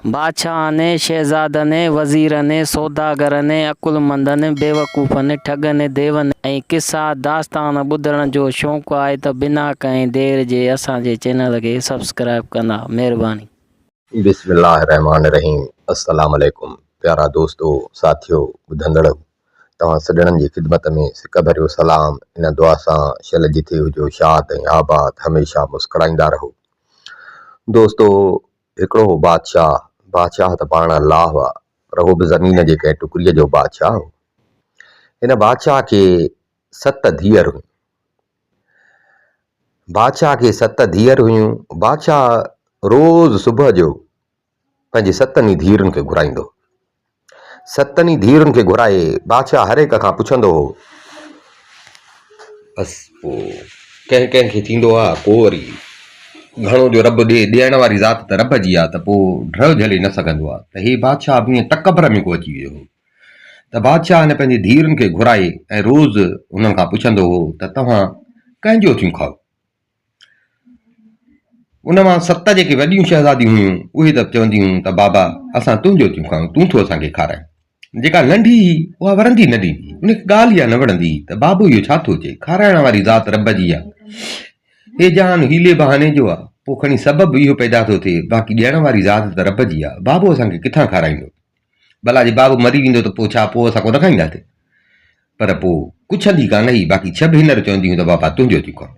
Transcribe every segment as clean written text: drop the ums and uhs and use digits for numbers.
बादशाह ने शहज़ादा ने वज़ीर ने सौदागर ने अकुलमंद ने बेवकूफ़ ने ठग ने देवन ऐं किस्सा दास्तान ॿुधण जो शौक़ु आहे त बिना कंहिं देर जे असांजे चैनल खे सब्सक्राइब कंदा। महिरबानी। बिस्मिल्लाहिर्रहमानिर्रहीम। अस्सलाम वालेकुम प्यारा दोस्तों, साथियों, ॿुधंदड़ तव्हां सॼणनि जी ख़िदमत में सिक भरियो सलाम। इन दुआ सां शल जिथे हुजो शाद ऐं आबाद, हमेशह मुस्कुराईंदा रहो। दोस्तों, हिकिड़ो हो बादशाह त पाण अल्लाह हुआ, पर उहो बि ज़मीन जे कंहिं टुकड़ीअ जो बादशाह हो। हिन बादशाह खे 7 धीअर हुयूं। बादशाह रोज़ सुबुह जो पंहिंजी 7 धीअरुनि खे घुराईंदो। 7 धीअरुनि खे घुराए बादशाह हर एक खां पुछंदो हो। बसि पोइ कंहिंखे थींदो आहे को वरी घणो जो रब ॾियण वारी ज़ात त रब जी आहे, त पोइ ड्र झले न सघंदो आहे। त हे बादशाह बि ईअं तकबर में को अची वियो हो। त बादशाह हिन पंहिंजे धीअरुनि खे घुराए ऐं रोज़ उन्हनि खां पुछंदो हो त तव्हां कंहिंजो थियूं खाओ। उन मां 7 जेके वॾियूं शहज़ादियूं हुयूं उहे त चवंदियूं त बाबा असां तुंहिंजो थियूं खाऊं, तूं थो असांखे खाराए। जेका नंढी उहा वरंदी न ॾींदी, उनखे ॻाल्हि इहा न वणंदी त बाबू इहो छा थो चए, खाराइण वारी ज़ात रब जी आहे। हे जान हीले बहाने जो आहे, पोइ खणी सबबु इहो पैदा थो थिए, बाक़ी ॾियण वारी ज़ात त रब जी आहे। बाबू असांखे किथां खाराईंदो? भला जे बाबू मरी वेंदो त पोइ छा, पोइ असां कोन खाईंदासीं? पर पोइ कुझु हंधी कान ई, बाक़ी 6 भेनर चवंदियूं त बाबा तुंहिंजो थियूं खाऊं।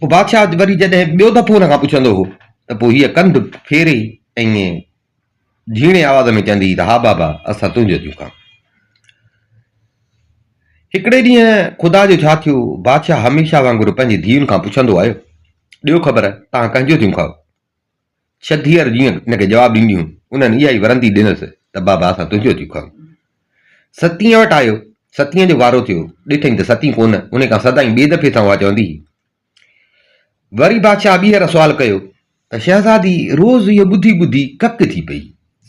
पोइ बादशाह वरी जॾहिं ॿियो दफ़ो हुन खां पुछंदो हो त पोइ हीअ कंधु फेरे ऐं ईअं झीणे आवाज़ में चवंदी त हा बाबा असां तुंहिंजो थियूं खाऊं। हिकिड़े ॾींहुं ख़ुदा जो छा थियो, बादशाह हमेशह वांगुरु पंहिंजी धीअरुनि खां पुछंदो आयो, ॾियो ख़बर तव्हां कंहिंजो थियूं खाओ। 6 धीअर जीअं हिनखे जवाबु ॾींदियूं, उन्हनि इहा ई वरंदी ॾिनसि त बाबा असां तुंहिंजो थियूं खाऊं। 7 वटि आयो, 7 जो वारो थियो, ॾिठईं त 7 कोन, उन खां सदाईं ॿिए दफ़े सां उहा चवंदी। वरी बादशाह ॿीहर सुवाल कयो त शहज़ादी रोज़ इहो ॿुधी ॿुधी कक थी पई,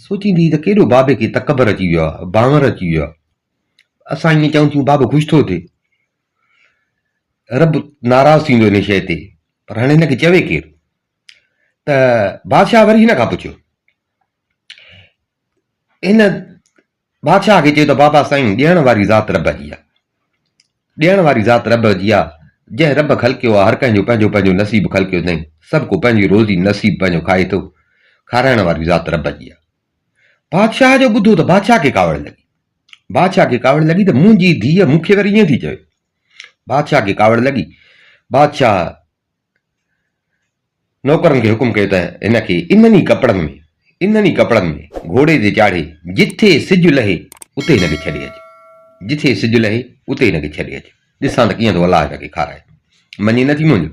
सोचींदी त केॾो बाबे खे तकबर अची वियो आहे, बांवर अची वियो आहे। असां ईअं चऊं थियूं बाबो ख़ुशि थो थिए, रब नाराज़ थींदो इन शइ ते, पर हाणे हिनखे चवे केरु? त बादशाह वरी हिन खां पुछियो। हिन बादशाह खे चयो त बाबा साईं ॾियण वारी ज़ात रब जी आहे, ॾियण वारी ज़ात रब जी आहे। जंहिं रब खलकियो आहे, हर कंहिंजो पंहिंजो पंहिंजो नसीबु खलकियो अथई, सभु को पंहिंजी रोज़ी नसीबु पंहिंजो खाए थो। खाराइण वारी ज़ात रब जी आहे। बादशाह जो ॿुधो त बादशाह खे कावड़ लॻी त मुंहिंजी धीअ मूंखे वरी ईअं थी चवे। बादशाह खे कावड़ लॻी। बादशाह नौकरनि खे हुकुम कयो त हिनखे इन्हनि ई कपिड़नि में घोड़े ते चाढ़े जिथे सिजु लहे उते हिनखे छॾे अचे, जिथे सिजु लहे उते हिनखे छॾे अचे। ॾिसां त कीअं थो अलाह हिनखे खाराए। मञे नथी मुंहिंजो।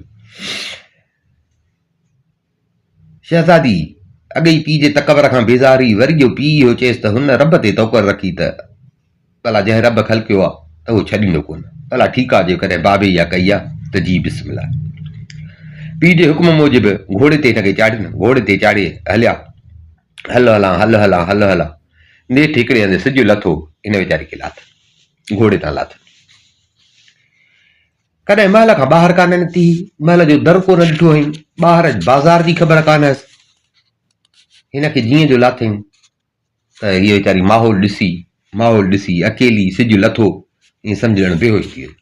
शहज़ादी अॻई पीउ जे तकबर खां बेज़ारी, वरी जो पीउ इहो चएसि त हुन रब ते तौकर रखी त भला जंहिं रब खलकियो आहे त उहो छॾींदो कोन। भला ठीकु आहे, जेकॾहिं बाबे इहा कई आहे त जी बिस्मिल्लाह। पीउ जे हुकुम मूजिबि घोड़े ते हिनखे चाढ़ियनि, घोड़े ते चाढ़े हलिया। हल हलां नेठि हिकिड़े हंधि सिजु लथो, इन वीचारे खे लाथ, घोड़े तां लाथ। कॾहिं महल खां ॿाहिरि कान निकिती, महल जो दर कोन ॾिठो हुई, ॿाहिरि बाज़ार जी ख़बर कान हुअसि। हिनखे जीअं जो लाथई त हीअ वीचारी माहौल ॾिसी अकेली सिजु लथो, ईअं सम्झण बेहोश थी वई।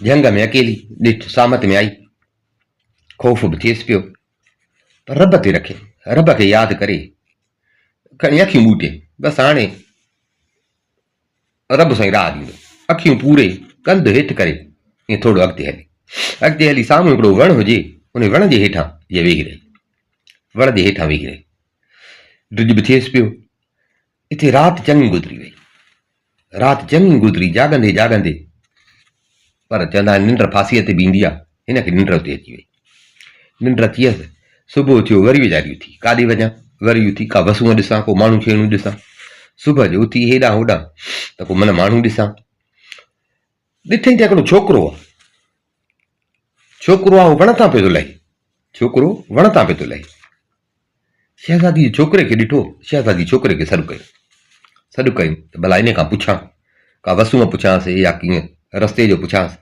झंग में अकेली ॾिठ सामत में आई, ख़ौफ़ बि थिएसि पियो, पर रब ते रखे, रब खे यादि करे खणी अखियूं ॿूटे, बसि हाणे रब सां ई राह ॾींदो। अखियूं पूरे, कंधु हेठि करे ईअं थोरो अॻिते हली साम्हूं हिकिड़ो वणु हुजे, उन वण जे हेठां इहा वेही रही। ड्रिज बि थिएसि पियो। इथे राति चङी गुज़री, जाॻंदे पर चवंदा आहिनि निंड फासीअ ते बि ईंदी आहे, हिनखे निंड ते अची वई। निंड थियसि, सुबुह थियो, वरी वीचारी उथी, काॾे वञा, वरी उथी का वसूं ॾिसां, को माण्हू छेणूं ॾिसां। सुबुह जो उथी हेॾां होॾां त को मन माण्हू ॾिसां, ॾिठई त हिकिड़ो छोकिरो आहे, वण तां पियो थो लहे। शहज़ादी छोकिरे खे ॾिठो, शहज़ादी छोकिरे खे सॾु कयो त भला इन खां पुछां का वसूअ पुछांसि या कीअं रस्ते जो पुछांसि।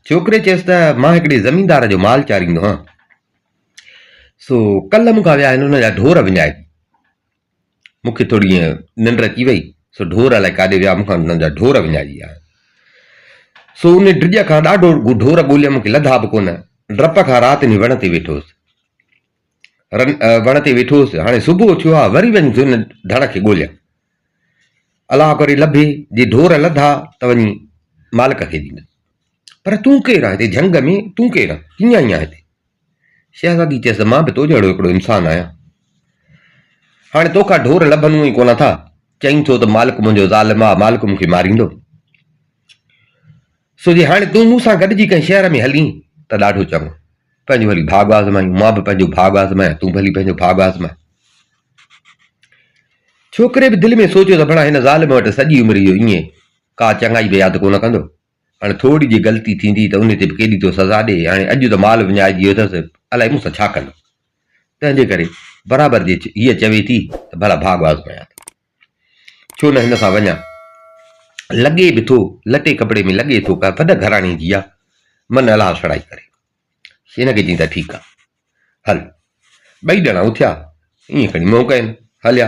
छोकिरे चयसि त मां हिकिड़े ज़मीनदार जो माल चारींदो आहियां, सो कल्ह मूंखां विया आहिनि हुन जा ढोर विञाए। मूंखे थोरी ईअं निंड अची वई, सो ढोर अलाए काॾे विया, मूंखां हुननि जा ढोर विञाइजी विया। सो उन ड्रिज खां ॾाढो ढोर ॻोल्हिया, मूंखे लधा बि कोन। डप खां राति नी वण ते वेठो हुउसि, वण ते वेठो हुउसि। हाणे सुबुह थियो आहे, वरी वञी हुन धड़ खे ॻोल्हिया, अलाह करे लभे, जे ढोर लधा त वञी मालिक खे ॾींदुसि। पर तूं केरु आहे हिते झंग में, तूं केरु आहे, कीअं आई आहे हिते? शहज़ादी चयसि मां बि तो जहिड़ो हिकिड़ो इंसानु आहियां, हाणे तोखां ढोर लभनि ई कोन था, चईं थो त मालिक मुंहिंजो ज़ालिम आहे, मालिक मूंखे मारींदो। सो जे हाणे तूं मूंसां गॾिजी कंहिं शहर में हलीं त ॾाढो चङो, पंहिंजो हली भाॻ आज़मायूं, मां बि पंहिंजो भाॻ आज़मायां, तूं भली पंहिंजो भाॻ आज़माए। छोकिरे बि दिलि में सोचियो त भला हिन ज़ालिम वटि सॼी उमिरि इहो ईअं का चङाई बि यादि कोन कंदो, हाणे थोरी जी ग़लती थींदी त उन ते बि केॾी थो सज़ा ॾे। हाणे अॼु त माल विञाइजी वियो अथसि, अलाए मूंसां छा कंदो, तंहिंजे करे बराबरि जे हीअ चवे थी त भला भाॻ आज़मायां, छो न हिन सां वञा। लॻे बि थो लटे कपिड़े में, लॻे थो का वॾ घराणी जी आहे, मन अलाह छड़ाई करे। हिनखे चई त ठीकु आहे, हल। ॿई ॼणा उथिया, ईअं खणी मोह कनि, हलिया।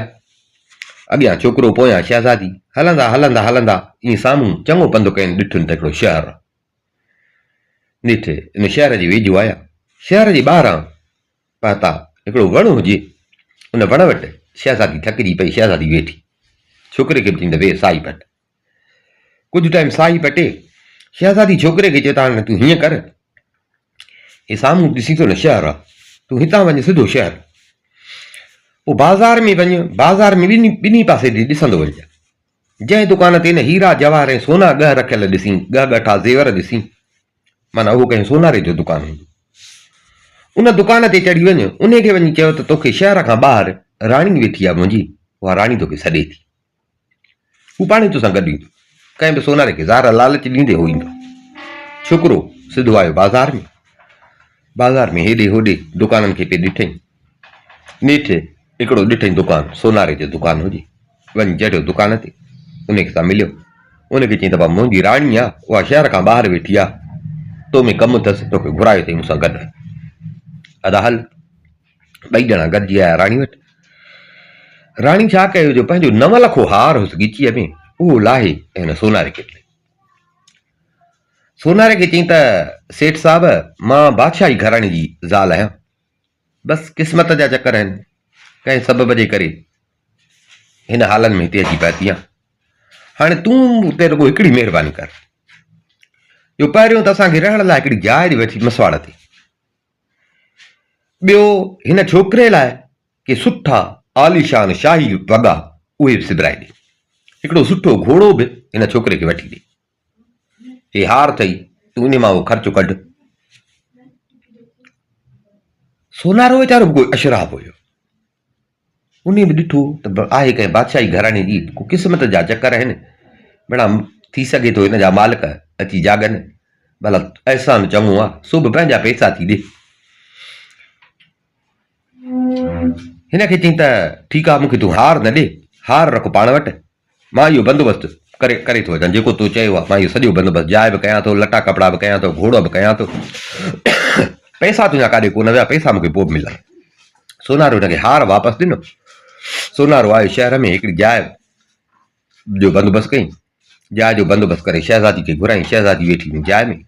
अॻियां छोकिरो, पोयां शहज़ादी, हलंदा हलंदा हलंदा ईअं साम्हूं चङो पंधु कनि, ॾिठुनि त हिकिड़ो शहर आहे। ॾिठ इन शहर जे वेझो आया, शहर जे ॿाहिरां पता हिकिड़ो वण हुजे, उन वण वटि शहज़ादी थकिजी पई, शहज़ादी वेठी, छोकिरे खे बि चईं त वे साई पट। कुझु टाइम साई पटे, शहज़ादी छोकिरे खे चए त हाणे तूं हीअं कर, हे साम्हूं ॾिसी थो न शहर आहे, तूं हितां वञ सिधो शहर, पोइ बाज़ार में वञ, बाज़ार में ॿिन्ही पासे ॾे ॾिसंदो वञ, जंहिं दुकान ते न हीरा जवाहर ऐं सोना ॻह रखियल ॾिसी, ॻह ॻठा ज़ेवर ॾिसी, माना उहो कंहिं सोनारे जो दुकानु हूंदो, उन दुकान ते चढ़ी वञ, उन खे वञी चयो त तोखे शहर खां ॿाहिरि राणी वेठी आहे मुंहिंजी, उहा राणी तोखे सॾे थी, हू पाणे तोसां गॾु ईंदो, कंहिं बि सोनारे खे ज़ार लालच ॾींदे हो ईंदो। छोकिरो सिधो आयो बाज़ार में हेॾे होॾे दुकाननि खे पे ॾिठई, नेठि हिकिड़ो ॾिठई दुकानु, सोनारे जो दुकानु हुजे, वञी चढ़ियो दुकान ते, उनखे सां मिलियो, उनखे चई त भाउ मुंहिंजी राणी आहे, उहा शहर खां ॿाहिरि वेठी आहे, तो में कमु अथसि, तोखे घुरायो अथई मूंसां गॾु, अदा हल। ॿई ॼणा गॾिजी आया राणी वटि। राणी छा कयो, जो पंहिंजो 9 लखो हार हुउसि ॻिचीअ में, उहो लाहे ऐं हिन सोनारे खे ॾिनई। सोनारे खे चई त सेठ साहिब, मां बादशाही घराणे जी ज़ाल आहियां, बसि क़िस्मत जा चकर आहिनि, कंहिं सबब जे करे हिन हालनि में हिते अची पहुती आहियां। हाणे तूं ते रुॻो हिकिड़ी महिरबानी कर, जो पहिरियों त असांखे रहण लाइ हिकिड़ी जाइ ॾे वठी मसवाड़ ते, ॿियो हिन छोकिरे लाइ के सुठा आलीशान शाही वॻा उहे बि सिबराए ॾे, हिकिड़ो सुठो घोड़ो बि हिन छोकिरे खे वठी ॾे, हे हार अथई, तूं इन मां उहो ख़र्चो कढ। सोनारो वीचारो कोई अशराफ हुयो, उन बि ॾिठो त आहे कंहिं बादशाही घराणे जी, को क़िस्मत जा चकर आहिनि, भेणा थी सघे थो हिन जा मालिक अची जाॻनि, भला अहसान चङो आहे, सो बि पंहिंजा पैसा थी ॾे। हिनखे चई त ठीकु आहे, मूंखे तूं हार न ॾे, हार रख पाण वटि, मां इहो बंदोबस्तु करे थो अचां, जेको तूं चयो आहे मां इहो सॼो बंदोबस्तु, जाइ बि कयां थो, लटा कपिड़ा बि कयां थो, घोड़ो बि कयां थो, पैसा तुंहिंजा काॾे कोन विया, पैसा मूंखे पोइ बि मिला। सोनारो हुनखे हार वापसि ॾिनो। सोनारो आयो शहर में, हिकिड़ी जाइ जो बंदोबस्तु कई, जाइ जो बंदोबस्तु करे शहज़ादी खे घुराई, शहज़ादी वेठी हुई जाइ में,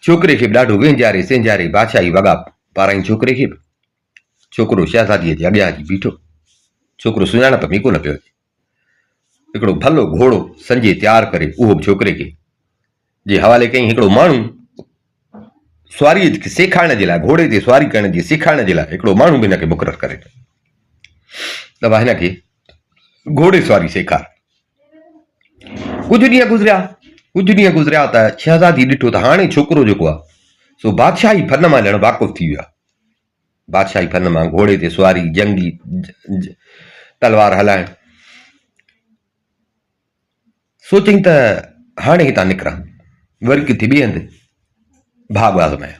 छोकिरे खे बि ॾाढो वेंजारे सेंजारे बादशाही वॻा पाराई छोकिरे खे बि। छोकिरो शहज़ादीअ जे अॻियां अची बीठो, छोकिरो सुञाणप में कोन पियो अचे, हिकिड़ो भलो घोड़ो संजे तयारु करे उहो बि छोकिरे खे जे हवाले कई। हिकिड़ो माण्हू सुवारीअ खे सेखारण जे लाइ, घोड़े ते सुवारी करण जी सेखारण जे लाइ हिकिड़ो माण्हू बि हिनखे मुक़ररु करे त भाउ हिनखे घोड़े सवारी सेखार। कुझु ॾींहं गुज़रिया त शहज़ादी ॾिठो त हाणे छोकिरो जेको आहे सो बादशाही फन मां ॼण वाक़ुफ़ु थी वियो आहे, बादशाही फन मां, घोड़े ते सुवारी, जंगी तलवार हलाइण। सोचई त हाणे हितां निकिरां, वरी किथे ॿिए हंधि भाॻ आज़मायां,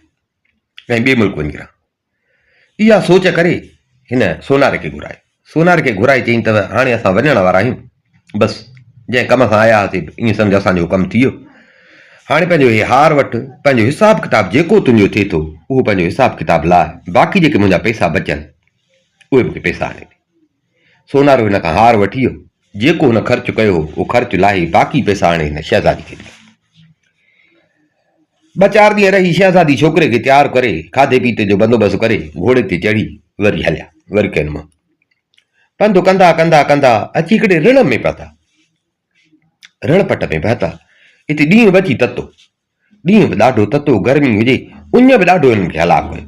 कंहिं ॿिए मुल्क वञी रहां। इहा सोच करे हिन सोनारे खे घुराए चई त हाणे असां वञण वारा आहियूं, बसि जंहिं कम सां आया हुआसीं ईअं सम्झ असांजो कमु थी वियो। हाणे पंहिंजो हे हार वटि, पंहिंजो हिसाब किताब जेको तुंहिंजो थिए थो उहो पंहिंजो हिसाब किताब लाइ, बाक़ी जेके मुंहिंजा पैसा बचनि उहे मूंखे पैसा आणे ॾे। सोनारो हिन खां हार वठी वियो, जेको हुन ख़र्च कयो उहो ख़र्च लाहे बाक़ी पैसा आणे हिन शहज़ादी खे ॾिनो। 2-4 ॾींहं रही शहज़ादी छोकिरे खे तयारु करे खाधे पीते जो बंदोबस्तु करे घोड़े ते चढ़ी वरी हलिया, वरी कनि मां पंधु कंदा कंदा कंदा अची हिकिड़े ऋण में पिया था, रण पट में पिया था। हिते ॾींहुं बि अची ततो, ॾींहुं बि ॾाढो ततो, गर्मी हुजे, उञ बि ॾाढो हिननि खे हलाक हुयो।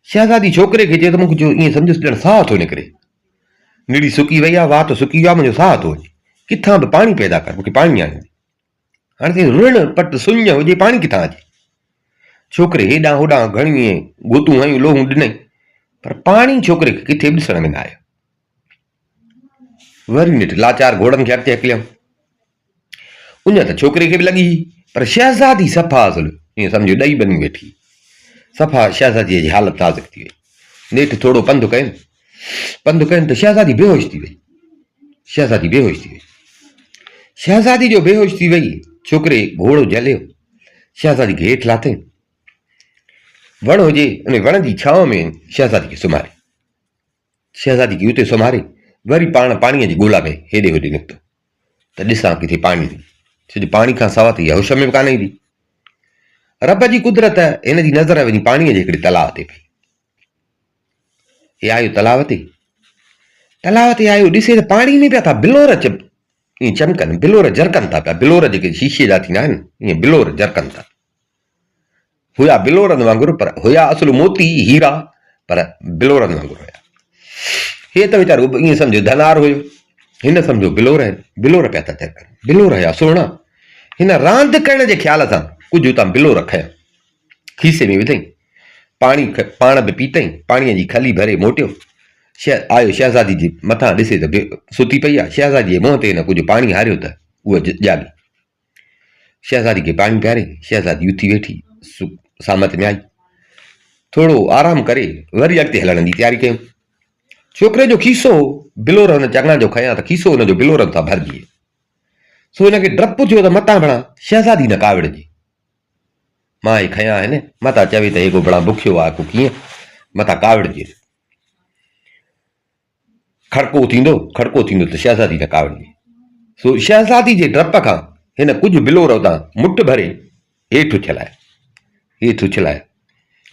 शहज़ादी छोकिरे खे चए त मूंखे जो ईअं सम्झुसि ॼण साह थो निकिरे, निड़ी सुकी वई आहे, वात सुकी वियो आहे, मुंहिंजो साह थो अचे, किथां बि पाणी पैदा कर, मूंखे पाणी आणे। हाणे ऋण पट सुञ हुजे, पाणी किथां अचे। छोकिरे हेॾां होॾां घणी गोतूं हयूं, लोहूं ॾिनई, पर पाणी छोकिरे खे किथे बि ॾिसण में न आयो। वरी ॾिठ लाचार घोड़नि खे अॻिते हकिलियऊं, उञ त छोकिरे खे बि लॻी, पर शहज़ादी सफ़ा असुल ईअं सम्झो ॾही बनी वेठी, सफ़ा शहज़ादीअ जी हालत नाज़ुक थी वई। नेठि थोरो पंधु कयुनि त शहज़ादी बेहोश थी वई, शहज़ादी बेहोश थी वई। शहज़ादी जो बेहोश थी वई, छोकिरे घोड़ो जलियो, शहज़ादी खे हेठि लाथई, वण हुजे उन वण जी छांव में शहज़ादी खे सुम्हारे, शहज़ादी खे उते सुम्हारे वरी पाण पाणीअ जी ॻोल्हा में हेॾे होॾे निकितो त ॾिसां किथे पाणी ॾे, छो जो पाणी खां सवा त इहा होश में बि कान ईंदी। रब जी कुदरत हिन जी नज़र वञी पाणीअ जे हिकिड़े तलाउ ते पई। हे आयो तलाउ ते आयो, ॾिसे त पाणी में पिया था बिलोर ईअं चमकनि, बिलोर जरकनि था पिया, बिलोर जेके शीशे जा थींदा आहिनि ईअं बिलोर जरकनि था। हुया बिलोरनि वांगुरु, पर हुया असुल मोती हीरा, पर बिलोरनि वांगुरु हुया। हे त वीचारो ईअं सम्झो धनार हुयो, हिन सम्झो बिलोर आहिनि, बिलोर पिया था जरकनि, बिलोर हुया सुहिणा। हिन रांदि करण जे ख़्याल सां कुझु उतां बिलोर खयां, खीसे में विधई, पाणी पाण बि पीतई, पाणीअ जी खली भरे मोटियो, आयो शहज़ादी जे मथां ॾिसे त सुती पई आहे। शहज़ादी जे मुंहं ते हिन कुझु पाणी हारियो त उहा जागी, शहज़ादी खे पाणी पियारे, शहज़ादी उथी वेठी, सामत में आई, थोरो आराम करे वरी अॻिते हलण जी तयारी कयूं। छोकिरे जो खीसो बिलोर हुन चङा जो खयां त खीसो हुनजो बिलोरनि सां भरिजी वियो, सो हिनखे डपु थियो त मतां भणा शहज़ादी न काविड़जे, मां हे खयां आहिनि, मतां चवे त हे को भणा बुखियो आहे को कीअं, मतां काविड़जे। खड़को थींदो त शहज़ादी न काविड़जे। सो शहज़ादी जे डप खां हिन कुझु बिलोर उतां मुठ भरे हेठि उछलाए,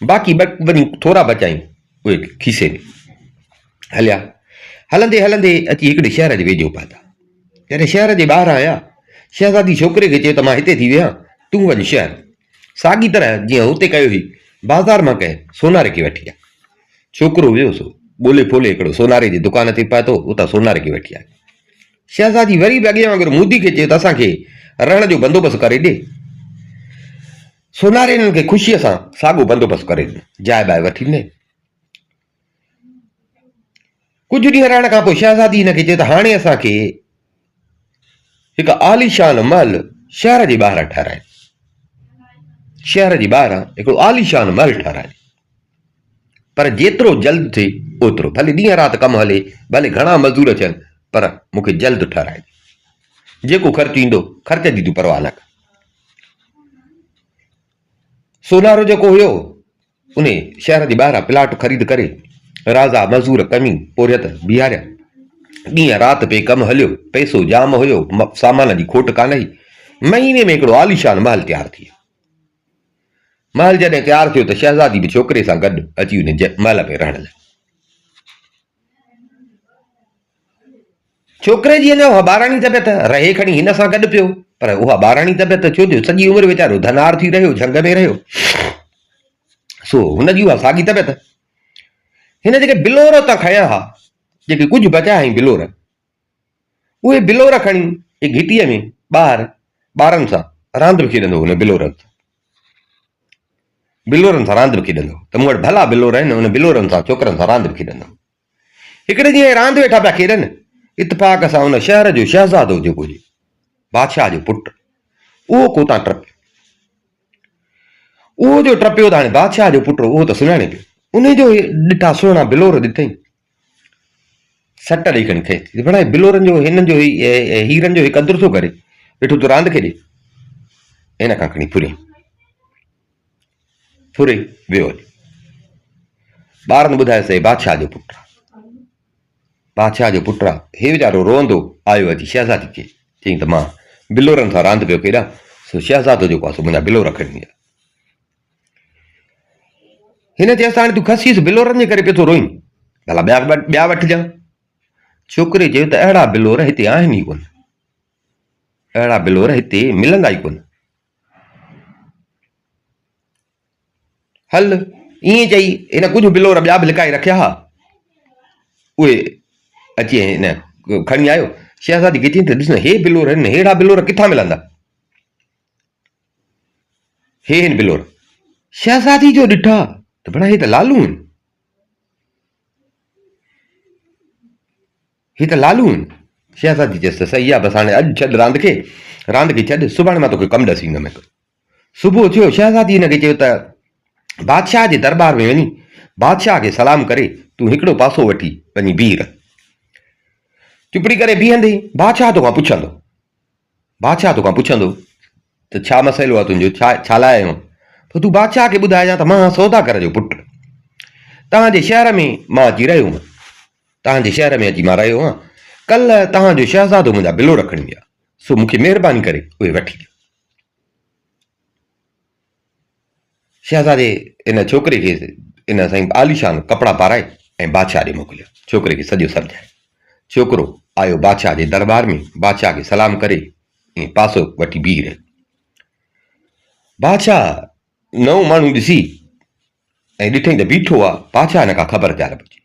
बाक़ी वञी थोरा बचायूं उहे खीसे में हलिया। हलंदे हलंदे अची हिकिड़े शहर जे वेझो पहुता। जॾहिं शहर जे ॿाहिरां आया, शहज़ादी छोकिरे खे चयो त मां हिते थी वियां, तूं वञ शहर। साॻी तरह जीअं हुते कयो हुई, बाज़ार मां कंहिं सोनारे खे वठी आ। छोकिरो वियो, सो ॻोल्हे फोले हिकिड़ो सोनारे जी दुकान ते पहुतो, उतां सोनारे खे वठी आयो। शहज़ादी वरी बि अॻियां वांगुरु मुदी खे चयो त असांखे रण जो बंदोबस्तु करे ॾे। सोनारे हिननि खे ख़ुशीअ सां साॻियो बंदोबस्तु करे ॾिनो, जाइ बाहि वठी ॾिनई। कुझु ॾींहं रहण खां पोइ शहज़ादी हिनखे चयो त हाणे असांखे हिकु आलीशान महल शहर जे ॿाहिरां ठाराए, शहर जे ॿाहिरां हिकिड़ो आलीशान महल ठाराए, पर जेतिरो जल्द थिए ओतिरो, भले ॾींहं राति कमु हले, भले घणा मज़दूर अचनि, पर मूंखे जल्द ठाराए, जेको ख़र्चु ईंदो ख़र्च जी तूं परवाह न कर। सोनारो जेको हुयो उन शहर जे ॿाहिरां प्लाट ख़रीद करे राजा मज़दूर कमी पोरियत बीहारिया, ॾींहं राति पे कमु हलियो, पैसो जाम हुयो, सामान जी खोट कान हुई, महीने में हिकिड़ो आलीशान महल तयारु थी वियो। महल जॾहिं तयारु थियो त शहज़ादी बि छोकिरे सां गॾु अची उन महल में रहण लॻी। छोकिरे जी अञा उहा ॿाराणी तबियत, रहे खणी हिन सां गॾु पियो, पर उहा ॿाराणी तबियत, छो जो सॼी उमिरि वीचारो धनार थी रहियो, झंग में रहियो, सो हुनजी उहा साॻी तबियत। हिन जेके बिलोर उतां खयां हा, जेके कुझु बचिया आहिनि बिलोर, उहे बिलोर खणी घिटीअ में ॿाहिरि ॿारनि सां रांदि बि खेॾंदो, हुन बिलोरनि सां रांदि बि खेॾंदो, त मूं वटि भला बिलोर आहिनि, हुन बिलोरनि सां छोकिरनि सां रांदि बि खेॾंदो। हिकिड़े ॾींहुं रांदि वेठा पिया खेॾनि, इतफ़ाक़ सां हुन शहर जो शहज़ादो जेको हुजे, बादशाह जो पुटु, उहो कोतां टपियो। उहो जो टपियो त हाणे बादशाह जो पुटु उहो त सुञाणे पियो, उन जो ॾिठा सुहिणा बिलोर ॾिठई, सट ॾेई खणी खई बड़ा बिलोरनि जो हिननि जो हीरनि जो हिकु अदुर थो करे वेठो तूं रांदि खेॾे इन खां खणी फुरे वियो हली ॿारनि ॿुधायोसीं बादशाह जो पुटु बादशाह जो पुटु आहे हे वीचारो रोअंदो आयो अची शहज़ादी खे चयईं त मां बिलोरनि सां रांदि पियो खेॾां सो शहज़ादो जेको आहे सो मुंहिंजा बिलोर खणी आहे हिन चयसि हाणे तूं खसीस बिलोरनि जे करे पियो थो रोईं भला ॿिया वठिजांइ छोकिरे चयो त अहिड़ा बिलोर हिते आहिनि ई कोन अहिड़ा बिलोर हिते मिलंदा ई कोन हल ईअं चई हिन कुझु बिलोर ॿिया बि लिकाए रखिया हा उहे अची हिन खणी आयो शहज़ादी खे चयईं त ॾिस न हे बिलोर आहिनि अहिड़ा बिलोर किथां मिलंदा हे आहिनि बिलोर शहज़ादी जो ॾिठा त भला हे त लालू आहिनि हे त लालू आहिनि शहज़ादी चयसि त सही आहे बसि हाणे अॼु छॾ रांदि खे छॾ सुभाणे मां तोखे कमु ॾसींदमि सुबुह थियो शहज़ादी हिनखे चयो त बादशाह जे दरबार में वञी बादशाह खे सलाम करे तूं हिकिड़ो पासो वठी वञी बीह रह चुपड़ी करे बीहंदे बादशाह तोखां पुछंदो त छा मसइलो आहे तुंहिंजो छा लाइ आयो पोइ तूं बादशाह खे ॿुधाइजां त मां सौदागर जो पुटु तव्हांजे शहर में मां अची रहियो हुअमि तव्हांजे शहर में अची मां रहियो आहियां कल्ह तव्हांजो शहज़ादो मुंहिंजा बिलोर खणी विया सो मूंखे महिरबानी करे उहे वठी ॾियो शहज़ादे इन छोकिरे खे इन साईं आलीशान कपिड़ा पाराए ऐं बादशाह ॾे मोकिलियो छोकिरे खे सॼो सम्झाए छोकिरो आयो बादशाह जे दरबार में बादशाह खे सलाम करे ऐं पासो वठी बीह रहियो बादशाह नओं माण्हू ॾिसी ऐं ॾिठई त बीठो आहे बादशाह हिन खां ख़बर चार पइजी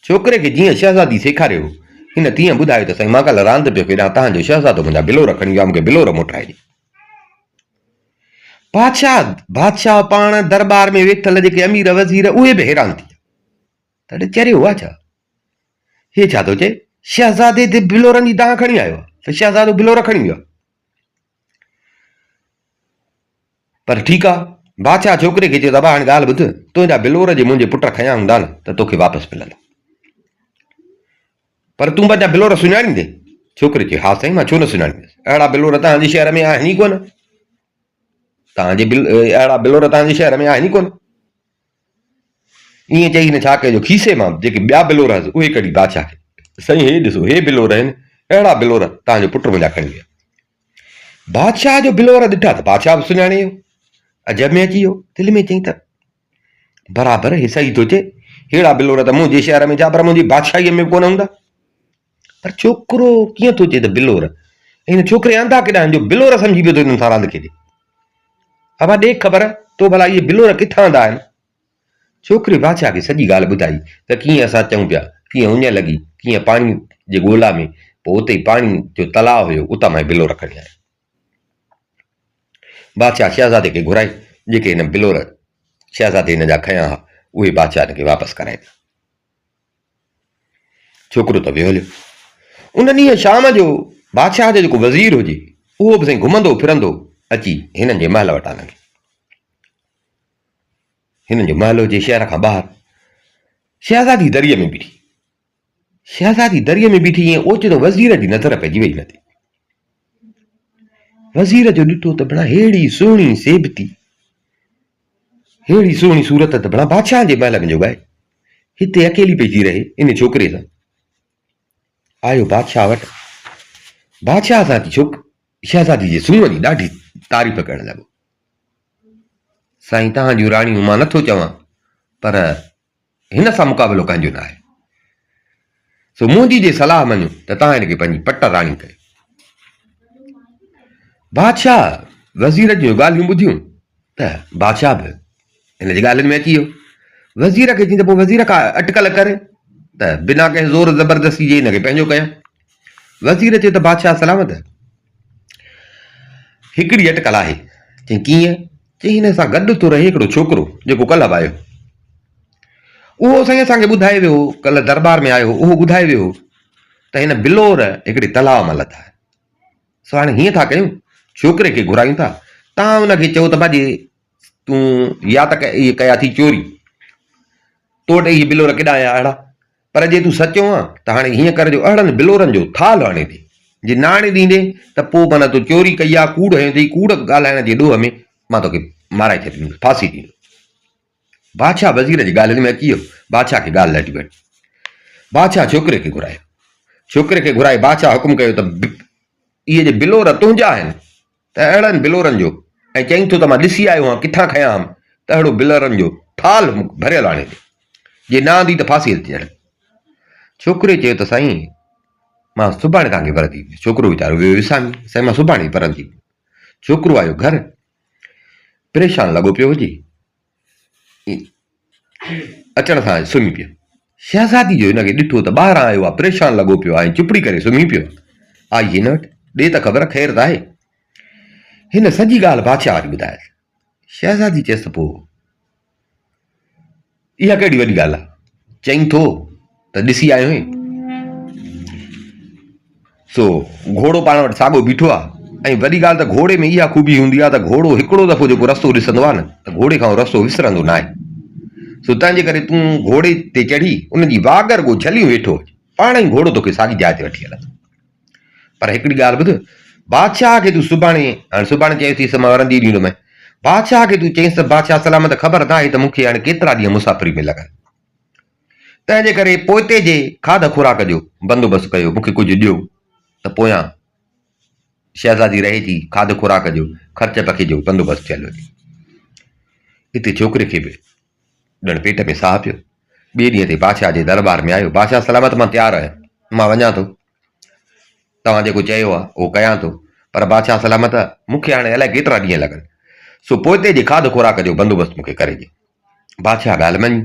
छोकिरे खे जीअं शहज़ादी सेखारियो हिन तीअं ॿुधायो त साईं मां कल्ह रांदि पियो खेॾां तव्हांजो शहज़ादो मुंहिंजा बिलोर खणी विया मूंखे बिलोर मोटाए ॾे बादशाह पाण दरबार में वेठल जेके अमीर वज़ीर उहे बि हैरान थी विया त चरियो आहे छा हे छा थो चए शहज़ादे ते बिलोरनि जी दांह खणी आयो आहे त शहज़ादो बिलोर खणी वियो पर ठीकु आहे बादशाह छोकिरे खे चयो त हाणे ॻाल्हि ॿुध तुंहिंजा बिलोर जे मुंहिंजे पुट खयां हूंदा न त तोखे वापसि मिलंदा पर तूं पंहिंजा बिलोर सुञाणींदे छोकिरे चयो हा साईं मां छो न सुञाणींदुसि अहिड़ा बिलोर तव्हांजे शहर में आहिनि ई कोन अहिड़ा बिलोर तव्हांजे शहर में आहिनि ई कोन ईअं चई हिन छा कयो खीसे मां जेके ॿिया बिलोर हुअसि उहे कढी बादशाह खे साईं हे ॾिसो हे बिलोर आहिनि अहिड़ा बिलोर तव्हांजो पुटु मुंहिंजा खणी विया बादशाह जो बिलोर ॾिठा त बादशाह बि सुञाणे वियो अजब में अची वियो दिलि में चई त बराबरि हे सही थो चए अहिड़ा बिलोर त मुंहिंजे शहर में जा पर मुंहिंजी बादशाहीअ में कोन हूंदा पर छोकिरो कीअं थो चए त बिलोर हिन छोकिरे अंधा केॾा जो बिलोर सम्झी पियो थो हिननि सां रांदि खेॾे हवा ॾे ख़बर तो भला इहे बिलोर किथां हूंदा आहिनि छोकिरे बादशाह खे सॼी ॻाल्हि ॿुधाई त कीअं असां चऊं पिया कीअं उञ लॻी कीअं पाणी जे ॻोल्हा में पोइ उते पाणी जो तलाउ हुयो उतां मां बिलोर खणी आयो बादशाह शहज़ादे खे घुराई जेके हिन बिलोर शहज़ादे हिन जा खयां हा उहे बादशाह हिन खे वापसि कराए छोकिरो त वियो हलियो उन ॾींहुं शाम जो बादशाह जो जेको वज़ीर हुजे उहो बि साईं घुमंदो फिरंदो अची हिननि जे महल वटां लंघे हिननि जो महल हुजे शहर खां ॿाहिरि शहज़ादी दरीअ में बीठी ईअं ओचितो वज़ीर जी नज़र पइजी वई न थी वज़ीर जो ॾिठो त भला अहिड़ी सुहिणी सेबती अहिड़ी सुहिणी सूरत त भला बादशाह जे महल में जो आहे हिते अकेली पइजी रहे इन छोकिरे सां आयो बादशाह वटि बादशाह सां शहज़ादी जे सूंहं जी ॾाढी तारीफ़ करणु लॻो साईं तव्हां जूं राणियूं मां नथो चवां पर हिन सां मुक़ाबिलो कंहिंजो न आहे सो मुंहिंजी जे सलाह मञो त तव्हां हिनखे पंहिंजी पट राणी कयो बादशाह वज़ीर जूं ॻाल्हियूं ॿुधियूं त बादशाह बि हिन जी ॻाल्हियुनि में अची वियो वज़ीर खे चई त पोइ वज़ीर खां अटकल करे त बिना कंहिं ज़ोर ज़बरदस्ती जे हिनखे पंहिंजो कयां वज़ीर चयो त बादशाह सलामत हिकिड़ी अटकल आहे चई कीअं चई हिन सां गॾु थो रहे हिकिड़ो छोकिरो जेको कल्ह आयो उहो साईं असांखे ॿुधाए वियो कल्ह दरबार में आयो उहो ॿुधाए वियो त हिन बिलोर हिकिड़े तलाउ मां लथा सो हाणे हीअं था कयूं छोकिरे खे घुरायूं था तव्हां हुनखे चओ त भाॼी तूं या त इहे कया थी चोरी तो वटि इहे बिलोर केॾा आया अहिड़ा पर जे तूं सचो आहे त हाणे हीअं कर जो अहिड़नि बिलोरनि जो थाल आणे ॾे, जे न आणे ॾींदे त पोइ माना तूं चोरी कई आहे, कूड़ हयो अथई, कूड़ ॻाल्हाइण जे ॾोह में मां तोखे माराए छॾींदुसि, फांसी ॾींदुसि। बादशाह वज़ीर जी ॻाल्हियुनि में अची वियो, बादशाह खे ॻाल्हि लटी पई। बादशाह छोकिरे खे घुरायो, छोकिरे खे घुराए बादशाह हुकुम कयो त इहे जे बिलोर तुंहिंजा आहिनि त अहिड़नि बिलोरनि जो, ऐं चईं थो त मां ॾिसी आयो आहियां किथां खयां हुअमि, त अहिड़ो बिलोरनि जो थाल भरियल आणे ॾे, जे न आंदी त फांसी ते चढ़। छोकिरे चयो त साईं मां सुभाणे तव्हांखे वरंदी। छोकिरो वीचारो वियो विसामी, साईं मां सुभाणे वरंदी। छोकिरो आयो घर, परेशान लॻो पियो हुजे, अचण सां सुम्ही पियो। शहज़ादी जो हिनखे ॾिठो त ॿाहिरां आयो आहे, परेशान लॻो पियो आहे, चुपड़ी करे सुम्ही पियो। आई हिन वटि, ॾे त ख़बर ख़ैर त आहे। हिन सॼी ॻाल्हि बादशाह वटि ॿुधायसि। शहज़ादी चयसि त पोइ इहा कहिड़ी वॾी ॻाल्हि आहे, चईं थो त ॾिसी आयो आहीं। सो घोड़ो पाण वटि साॻियो बीठो आहे, ऐं वॾी ॻाल्हि त घोड़े में इहा ख़ूबी हूंदी आहे त घोड़ो हिकिड़ो दफ़ो जेको रस्तो ॾिसंदो आहे न त घोड़े खां रस्तो विसरंदो न आहे। सो तंहिंजे करे तूं घोड़े ते चढ़ी उनजी वागर को झलियूं वेठो, पाण ई घोड़ो तोखे साॻी जाइ ते वठी हलंदो। पर हिकिड़ी ॻाल्हि ॿुध, बादशाह खे तूं सुभाणे, हाणे सुभाणे चएसि मां वरंदी ॾींदुमि, बादशाह खे तूं चईसि त बादशाह सलामत ख़बर न आहे त मूंखे हाणे केतिरा ॾींहं मुसाफ़िरी में लॻल, तंहिंजे करे पोइते जे खाध खुराक जो बंदोबस्तु कयो, मूंखे कुझु ॾियो त पोयां शहज़ादी रहे थी, खाध खुराक जो ख़र्च पखे जो बंदोबस्तु थियल हुजे। हिते छोकिरे खे बि ॼण पेट में साह पियो। ॿिए ॾींहं ते बादशाह जे दरबार में आयो, बादशाह सलामत मां तयारु आहियां, मां वञा थो, तव्हां जेको चयो आहे उहो कयां थो, पर बादशाह सलामत मूंखे हाणे अलाए केतिरा ॾींहं लॻनि, सो पोइते जे खाध खुराक जो बंदोबस्तु मूंखे करे ॾे। बादशाह ॻाल्हि मञी।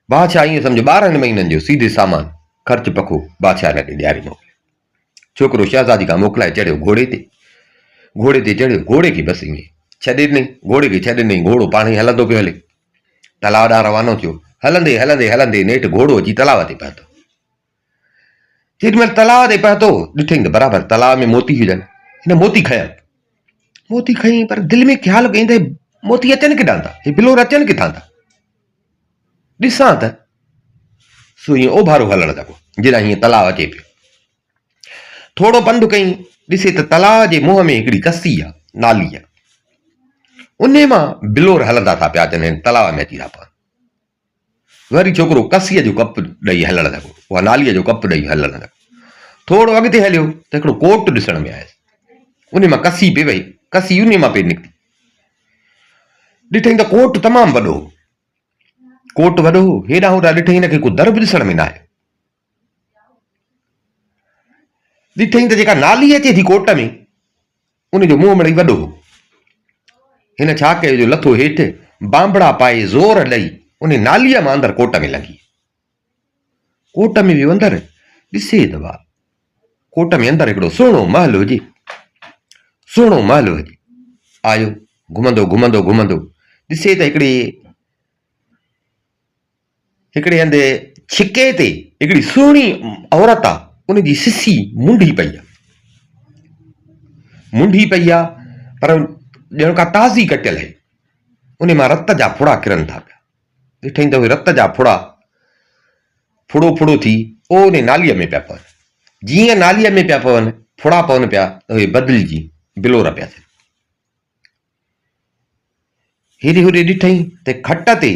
बादशाह ईअं सम्झो 12 महीननि जो सीधे सामान ख़र्च पखो बादशाह हिन खे ॾियारे मोकिलियो। छोकिरो शहज़ादी खां मोकिलाए चढ़ियो घोड़े ते, घोड़े ते चढ़ियो, घोड़े खे बसि ईअं छॾे ॾिनई, घोड़े खे छॾे ॾिनई, घोड़ो पाण ई हलंदो पियो हले। तलाउ ॾांहुं रवानो थियो, हलंदे हलंदे हलंदे नेठि घोड़ो अची तलाउ ते पहुतो। जेॾीमहिल तलाउ ते पहुतो ॾिठई त बराबरि तलाउ में मोती हुजनि। हिन मोती खयां, मोती खईं, पर दिलि में ख़्यालु कयईं त मोती अचनि किथां था, हे बिलोर अचनि किथां था, ॾिसां त। सो ईअं ओभारो हलणु लॻो, जेॾां हीअं तलाउ अचे पियो। थोरो पंधु कईं, ॾिसे त तलाउ जे मुंहं में हिकिड़ी कसी आहे, नाली आहे, उन मां बिलोर हलंदा था पिया अचनि, तलाउ में अची था पवनि। वरी छोकिरो कसीअ जो कप ॾेई हलणु लॻो, उहा नालीअ जो कप ॾेई हलणु लॻो। थोरो अॻिते हलियो त हिकिड़ो कोट ॾिसण में आयुसि, उन मां कसी पई वई, कसी उन मां पई निकिती। ॾिठई त कोट तमामु वॾो हो, कोट वॾो हो, हेॾां होॾां ॾिठई हिनखे को दर बि ॾिसण में न आयो। ॾिठई त जेका नाली अचे थी कोट में, उनजो मुंहुं मिड़ई वॾो हो। हिन छा कयो जो लथो हेठि, बांबड़ा पाए ज़ोर ॾेई उन नालीअ मां अंदरि कोट में लंघी। कोट में वियो अंदरि, ॾिसे त वाह, कोट में अंदरि हिकिड़ो सुहिणो महल हुजे, सुहिणो महल हुजे। आयो, घुमंदो घुमंदो घुमंदो ॾिसे त हिकिड़े हंधि छिके ते हिकिड़ी सुहिणी औरत आहे, उनजी सिसी मुंडी पई आहे, मुंडी पई आहे, पर ॼण का ताज़ी कटियल आहे, उन मां रत जा फुड़ा किरनि था पिया। ॾिठई त उहे रत जा फुड़ा फुड़ो फुड़ो थी उन नालीअ में पिया पवनि। जीअं नालीअ में पिया पवनि, फुड़ा पवनि पिया, त उहे बदिलजी बिलोर पिया थियनि। हेॾे होॾे ॾिठई त खट ते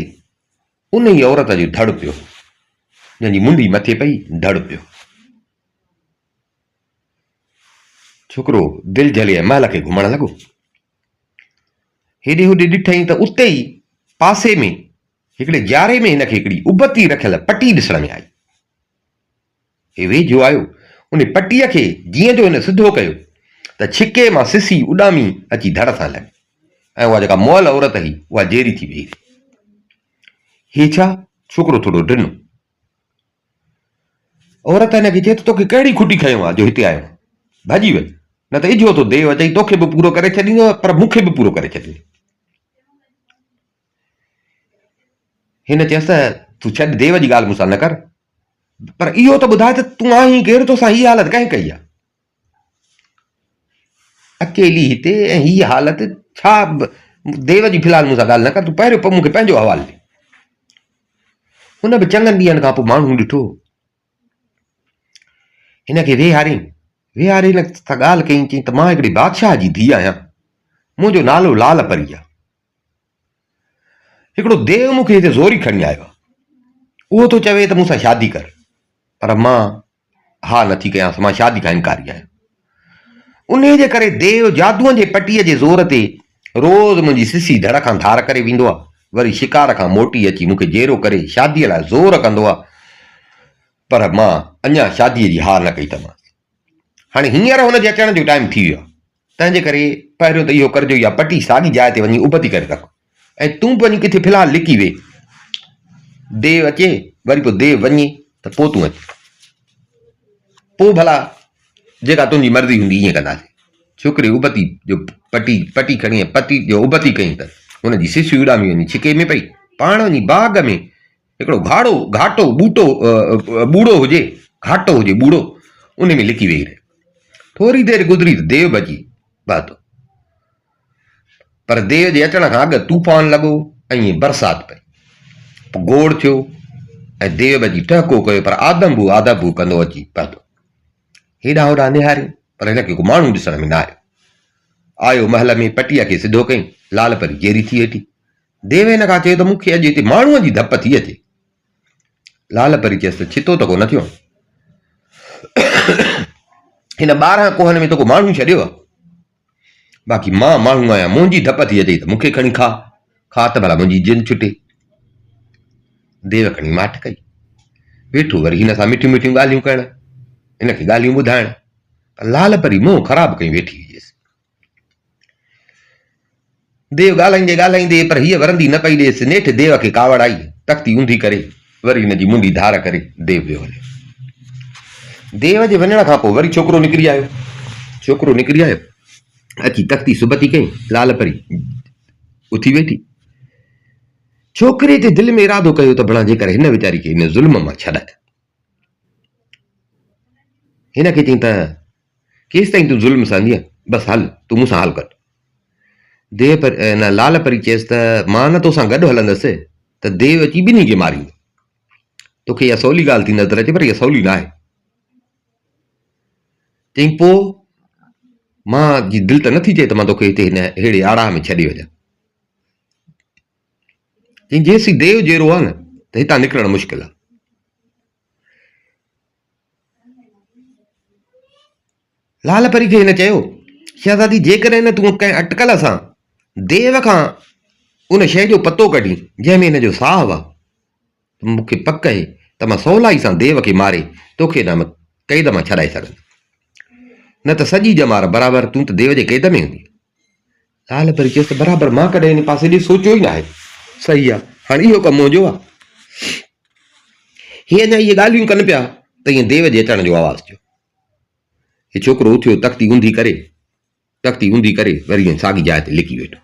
उन ई औरत जो धड़ पियो, जंहिंजी मुंडी मथे पई, धड़ पियो। छोकिरो दिलि जले महल खे घुमणु लॻो। हेॾे होॾे ॾिठई त उते ई पासे में हिकिड़े ॼारे में हिनखे हिकिड़ी उबती रखियल पटी ॾिसण में आई। हे वेझो आयो, उन पटीअ खे जीअं जो हिन सिधो कयो त छिके मां सिसी उॾामी अची धड़ सां लॻी, ऐं उहा जेका मुअल औरत हुई उहा जेरी थी वेही। हे छा? छोकिरो थोरो ॾिनो। औरत हिनखे चए त तोखे कहिड़ी खुटी खयो आहे जो हिते आयो, भॼी वई, न त इजो तो देव चई तोखे बि पूरो करे छॾींदो, पर मूंखे बि पूरो करे छॾींदो। हिन चयसि त तूं छॾ, देव जी ॻाल्हि मूंसां न कर, पर इहो त ॿुधाए त तूं आहीं केरु, तोसां हीअ हालत कंहिं कई आहे, अकेली हिते, ऐं हीअ हालत छा, देव जी फ़िलहाल मूंसां ॻाल्हि न कर, तूं पहिरियों मूंखे पंहिंजो हवालु ॾे। हुन बि चङनि ॾींहंनि खां पोइ माण्हू ॾिठो, हिनखे वेहारे हिन सां ॻाल्हि कई, चई त मां हिकिड़े बादशाह जी धीउ आहियां, मुंहिंजो नालो लाल परी आहे। हिकिड़ो देव मूंखे हिते ज़ोरी खणी आयो आहे, उहो थो चवे त मूंसां शादी कर, पर मां हा नथी कयांसि, मां शादी खां इनकारी आहियां। उन जे करे देव जादूअ जे पटीअ जे ज़ोर ते रोज़ मुंहिंजी सिसी धड़ खां धार करे वेंदो आहे, वरी शिकार खां मोटी अची मूंखे जेरो करे शादीअ लाइ ज़ोर कंदो आहे, पर मां अञा शादीअ जी हार न कई अथमांसि। हाणे हींअर हुनजे अचण जो टाइम थी वियो आहे, तंहिंजे करे पहिरियों त इहो करिजो, इहा पटी साॻी जाइ ते वञी उबती करे रख, ऐं तूं बि वञी किथे फ़िलहालु लिकी वे, देव अचे वरी पोइ देव वञे त पोइ तूं अच, पोइ भला जेका तुंहिंजी मर्ज़ी हूंदी ईअं कंदासीं। छोकिरे उबती जो पटी खणी पति जो उबती कई त हुनजी सिसी उॾामी वञी छिके में पई, पाण वञी बाग़ में हिकिड़ो घाटो बूढ़ो हुजे, घाटो हुजे बूढ़ो, उन में लिकी वेही रहे। थोरी देरि गुज़री त देव बची बातो, पर देव जे अचण खां अॻु तूफ़ान लॻो ऐं ईअं बरसाति पई, पोइ गोड़ थियो ऐं देव बची टहको कयो, पर आदबू कंदो अची पातो। हेॾां होॾां निहारियो, पर हिनखे को माण्हू ॾिसण में न आयो महल में पटीअ खे सिधो कई, लाल परी जेरी थी वेठी। देव हिन खां चयो त मूंखे अॼु हिते माण्हूअ जी धप थी अचे। लाल परी चयसि त छितो त को न थियो, हिन 12 कोहनि में तो को माण्हू छॾियो आहे, बाक़ी मां माण्हू आहियां, मुंहिंजी धप थी अचे त मूंखे खणी खा त भला मुंहिंजी जिन छुटे। देव खणी माठ कई, वेठो वरी हिन सां मिठियूं मिठियूं ॻाल्हियूं करण, हिनखे ॻाल्हियूं ॿुधाइण, पर लाल परी मोह ख़राब कई वेठी हुईसि। देव ॻाल्हाईंदे पर हीअ वरंदी न पई ॾेसि। नेठि देव खे कावड़ आई, तख़्ती ऊंधी करे वरी हिनजी मुंडी धार करे देव वियो हलियो। देव जे वञण खां पोइ वरी छोकिरो निकिरी आयो, अची तख़्ती सुबती कई, लाल परी उथी वेठी। छोकिरे जे दिलि में इरादो कयो त भला जेकर हिन वीचारी खे हिन ज़ुल्म मां छॾाए, हिनखे चई त केसि ताईं तूं ज़ुल्म सहंदीअ, बसि हल तूं मूंसां हल कर। लाल परी चयसि त मां न तोसां गॾु हलंदसि त देव अची ॿिन्ही खे मारींदो, तोखे इहा सवली ॻाल्हि थी नज़र अचे, पर इहा सवली न आहे। चई पोइ मां जी दिलि त नथी चए त मां तोखे हिते हिन अहिड़े आड़ाह में छॾे वञा। चई जेसीं देव जहिड़ो आहे न त हितां निकिरणु मुश्किल आहे। लाल परी खे हिन चयो, शहज़ादी जेकॾहिं न तूं कंहिं अटकल सां देव खां उन शइ जो पतो कढी जंहिंमें हिन जो साहु आहे, मूंखे पक आहे त मां सवलाई सां देव खे मारे तोखे न क़ैद मां छॾाए सघंदुमि, न त सॼी जमार बराबरि तूं त देव जे क़ैद में हूंदी। लाल परी चयसि त बराबरि मां कॾहिं हिन पासे ॾे सोचियो ई न आहे। सही आहे, हाणे इहो कमु मुंहिंजो आहे। हीअ अञा इहे ॻाल्हियूं कनि पिया त ईअं देव जे अचण जो आवाज़ु थियो। हीउ छोकिरो उथियो, तख़्ती ऊंधी करे वरी साॻी जाइ ते लिकी वेठो।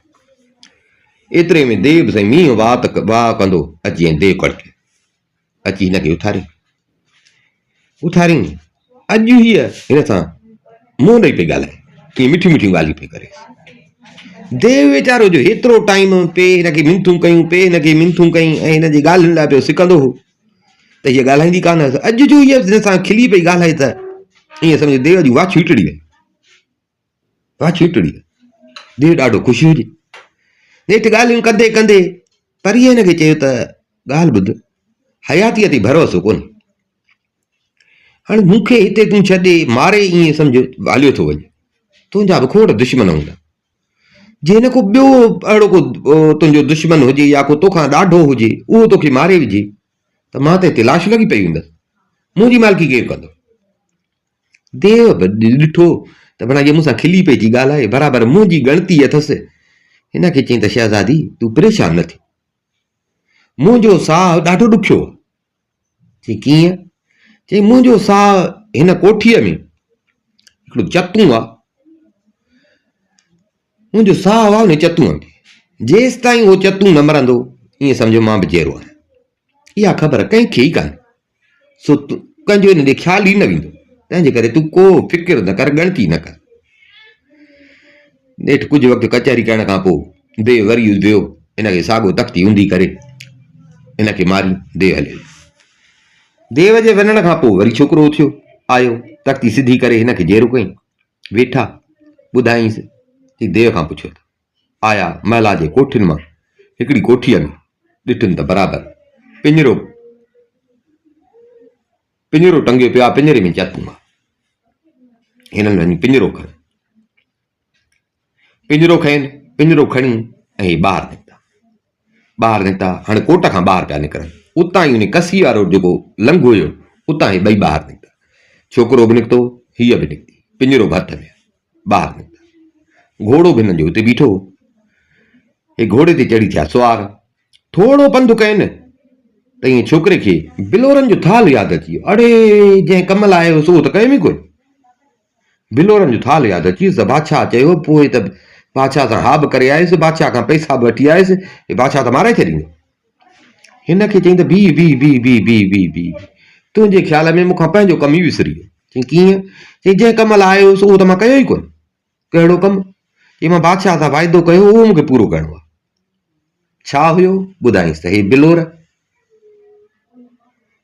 एतिरे में देव साईं मींहुं वाह कंदो अची ऐं देव कड़के अची हिनखे उथारियईं। अॼु हीअ हिन सां मुंहुं ॾेई पई ॻाल्हाए, कीअं मिठियूं मिठियूं ॻाल्हियूं पई करे। देव वीचारो जो हेतिरो टाइम पे हिनखे मिनथूं कयूं ऐं हिन जी ॻाल्हियुनि लाइ पियो सिकंदो हो त हीअ ॻाल्हाईंदी कान हुअसि। अॼु जो हीअ हिन सां खिली पई ॻाल्हाए त ईअं सम्झो देव जी वाह छुटड़ी आहे। देव ॾाढो ख़ुशि हुजे। नेठि ॻाल्हियूं कंदे कंदे परीअ हिनखे चयो त ॻाल्हि ॿुध, हयातीअ ते भरोसो कोन्हे, हाणे मूंखे हिते तूं छॾे मारे ईअं सम्झ हलियो थो वञे, तुंहिंजा बि खोड़ दुश्मन हूंदा, जे न को ॿियो अहिड़ो को तुंहिंजो दुश्मन हुजे या को तोखां ॾाढो हुजे, उहो तोखे मारे विझे त मां त हिते लाश लॻी पई हूंदसि, मुंहिंजी मालिकी केरु कंदो। देव बि ॾिठो त भला हीअ मूंसां खिली पई थी ॻाल्हाए, बराबरि मुंहिंजी गणती अथसि। हिनखे चई त शहज़ादी तूं परेशान न थी, मुंहिंजो साहु ॾाढो ॾुखियो आहे। चई कीअं? चई मुंहिंजो साहु हिन कोठीअ में हिकिड़ो चतूं आहे, मुंहिंजो साहु आहे हुन चतूअ में, जेसि ताईं उहो चतूं न मरंदो ईअं सम्झो मां बि जहिड़ो आहियां। इहा ख़बर कंहिंखे ई कान्हे, सो कंहिंजो हिन ॾे ख़्यालु ई न वेंदो, तंहिंजे करे तूं को फिक्र न कर, गणती न कर। नेठि कुझु वक़्तु कचहरी करण खां पोइ देव वरी वियो, हिनखे साॻियो तख़्ती ऊंधी करे हिनखे मारी देव हलियो। देव जे वञण खां पोइ वरी छोकिरो उथियो, आयो, तख़्ती सिधी करे हिनखे जेरो कई, वेठा, ॿुधाईंसि चई देव खां पुछो त आया महिला जे कोठियुनि मां हिकिड़ी कोठीअ में ॾिठुनि त बराबरि पिंजरो टंगियो पियो आहे, पिंजरे में चतूं आहे। हिननि वञी पिंजरो खयनि, पिंजरो खणी ऐं ॿाहिरि निकिता। हाणे कोट खां ॿाहिरि पिया निकिरनि, उतां ई उन कसी वारो जेको लंघ हुयो उतां ई ॿई ॿाहिरि निकिता। छोकिरो बि निकितो, हीअ बि निकिती, पिंजरो बि हथ में ॿाहिरि निकिता। घोड़ो बि हिननि जो हुते बीठो, हे घोड़े ते चढ़ी थिया सुवार। थोरो पंधु कयनि त ईअं छोकिरे खे बिलोरनि जो थाल यादि अची वियो। अड़े जंहिं कम लाइ आयो सो त कयो ई कोन। बिलोरनि जो थाल यादि अची वियुसि। बादशाह चयो, पोइ त बादशाह सां हा बि करे आयुसि, बादशाह खां पैसा बि वठी आयुसि, बादशाह त मारे छॾींदो। हिनखे चई त बी तुंहिंजे ख़्याल में मूंखां पंहिंजो कमु ई विसरी वियो। चई कीअं? चई जंहिं कम लाइ आयो सो उहो त मां कयो ई कोन। कहिड़ो कमु? चई मां बादशाह सां वाइदो कयो, उहो मूंखे पूरो करिणो आहे। छा हुयो? ॿुधाईंसि त हे बिलोर।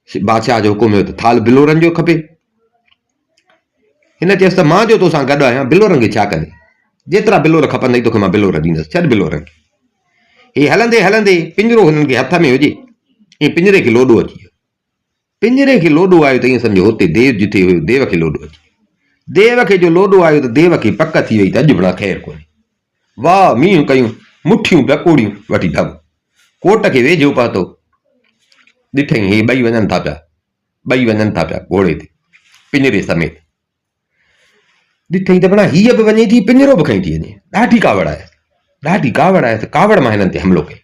बादशाह जो हुकुम हुयो त थाल बिलोरनि जो खपे। हिन चयसि त मां जो तोसां गॾु आहियां, बिलोरनि खे छा कंदे? जेतिरा बिलोर खपंदई तोखे मां बिलोर ॾींदुसि, छॾ बिलोरनि खे। हे हलंदे हलंदे पिंजरो हिननि खे हथ में हुजे, ऐं पिंजरे खे लोॾो अची वियो। पिंजरे खे लोॾो आयो त ईअं सम्झो हुते देव जिथे हुयो देव खे लोॾो अची वियो। देव खे जो लोॾो आयो त देव खे पक थी वई त अॼु बणा ख़ैरु कोन्हे। वाह मींहुं कयूं, मुठियूं बकोड़ियूं वठी धब, कोट खे वेझो पहुतो। ॾिठई हे ॿई वञनि था पिया घोड़े ते, पिंजरे समेत। ॾिठई त भला हीअ बि वञे थी, पिंजरो बि खई थी वञे। ॾाढी कावड़ आयसि, कावड़ मां हिननि ते हमिलो कई।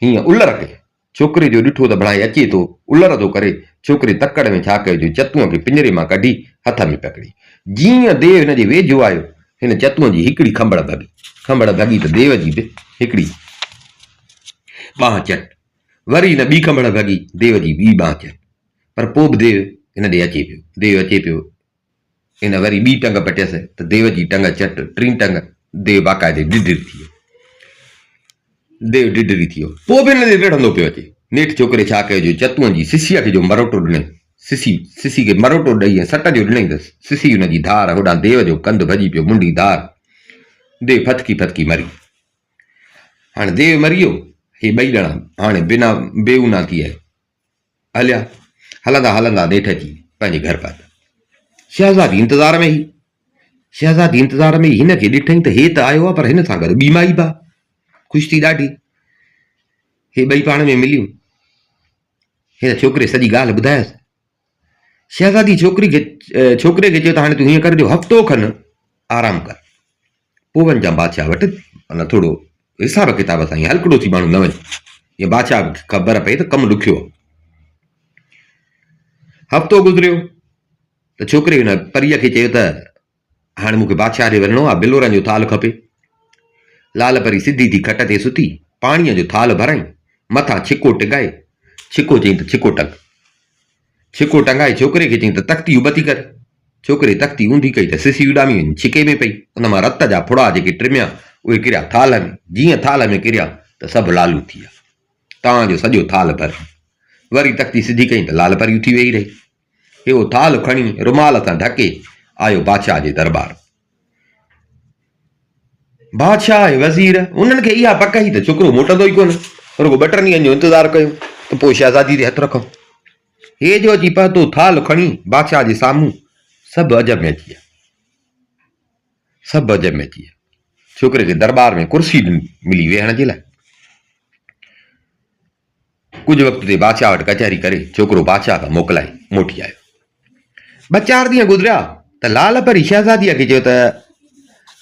हीअं उलर कई। छोकिरे जो ॾिठो त भला अचे थो, उलर थो करे। छोकिरे तकड़ में छा कयो, चतूअ खे पिंजरे मां कढी हथ में पकड़ी। जीअं देव हिन जे वेझो आयो, हिन चतूअ जी हिकिड़ी खंबड़ भॻी त देव जी बि हिकिड़ी बांह चट, वरी हिन ॿी खंबड़ भॻी, देव जी ॿी बांह चट। पर पोइ बि देव हिन ॾे अचे पियो। हिन वरी ॿी टंग पटियसि त देव जी टंग चट, टीं टंग देव बाक़ाइदे डिडरी थी वियो। पोइ बि हिन ते रिढ़ंदो पियो अचे। नेठि छोकिरे छा कयो, चतूअ जी सिसीअ खे जो मरोटो ॾिनई, सिसी खे मरोटो ॾेई ऐं सट जो ॾिनई त सिसी हुनजी धार होॾां देव जो कंधु भॼी पियो, मुंडी धार। देव फतकी मरी। हाणे देव मरी वियो। हे ॿई ॼणा हाणे बिना बेऊना थी हलिया। हलंदा नेठि अची पंहिंजे घर पहुता। शहज़ादी इंतज़ार में ही हिनखे ॾिठई त हे त आयो आहे, पर हिन सां गॾु ॿी माई बि ख़ुशि थी ॾाढी। हे ॿई पाण में मिलियूं। हिन छोकिरे सॼी ॻाल्हि ॿुधायसि। शहज़ादी छोकिरे खे चयो त हाणे तूं हीअं कर, जो हफ़्तो खनि आराम कर, पोइ वञ जां बादशाह वटि। माना थोरो हिसाब किताब सां, हलकड़ो थी माण्हू न वञे, ईअं बादशाह ख़बर पए त कमु ॾुखियो आहे। हफ़्तो गुज़रियो त छोकिरे हिन परीअ खे चयो त हाणे मूंखे बादशाह ॾे वञिणो आहे, बिलोरनि जो थाल खपे। लाल परी सिधी थी खट ते सुती, पाणीअ जो थाल भराई, मथां छिको टिकाए। छिको चई त छिको टंगाए छोकिरे खे चई त तख़्ती उबती कर। छोकिरे तख़्ती ऊंधी कई त सिसी उॾामी वञी छिके में पई। उन मां रत जा फुड़ा जेके टिमिया उहे किरिया थाल में। जीअं थाल में किरिया त सभु लालू थी विया। तव्हांजो सॼो थाल भर। वरी तख़्ती सिधी कई त लाल परी उथी वेही रही। इहो थाल खणी रुमाल सां ढके आयो बादशाह जे दरबार। बादशाह ऐं वज़ीर उन्हनि खे इहा पक ई त छोकिरो मोटंदो ई कोन, रुगो 2-3 ॾींहंनि जो इंतज़ारु कयो त पोइ शहज़ादी ते हथु रखूं। हे जो अची पहुतो थाल खणी बादशाह जे साम्हूं, सभु अजब में अची विया। छोकिरे खे दरबार में कुर्सी मिली वेहण जे लाइ। कुझु वक़्त ते बादशाह वटि कचहरी करे छोकिरो बादशाह खां मोटी आयो। 2-4 ॾींहं गुज़रिया त लाल परी शहज़ादीअ खे चयो त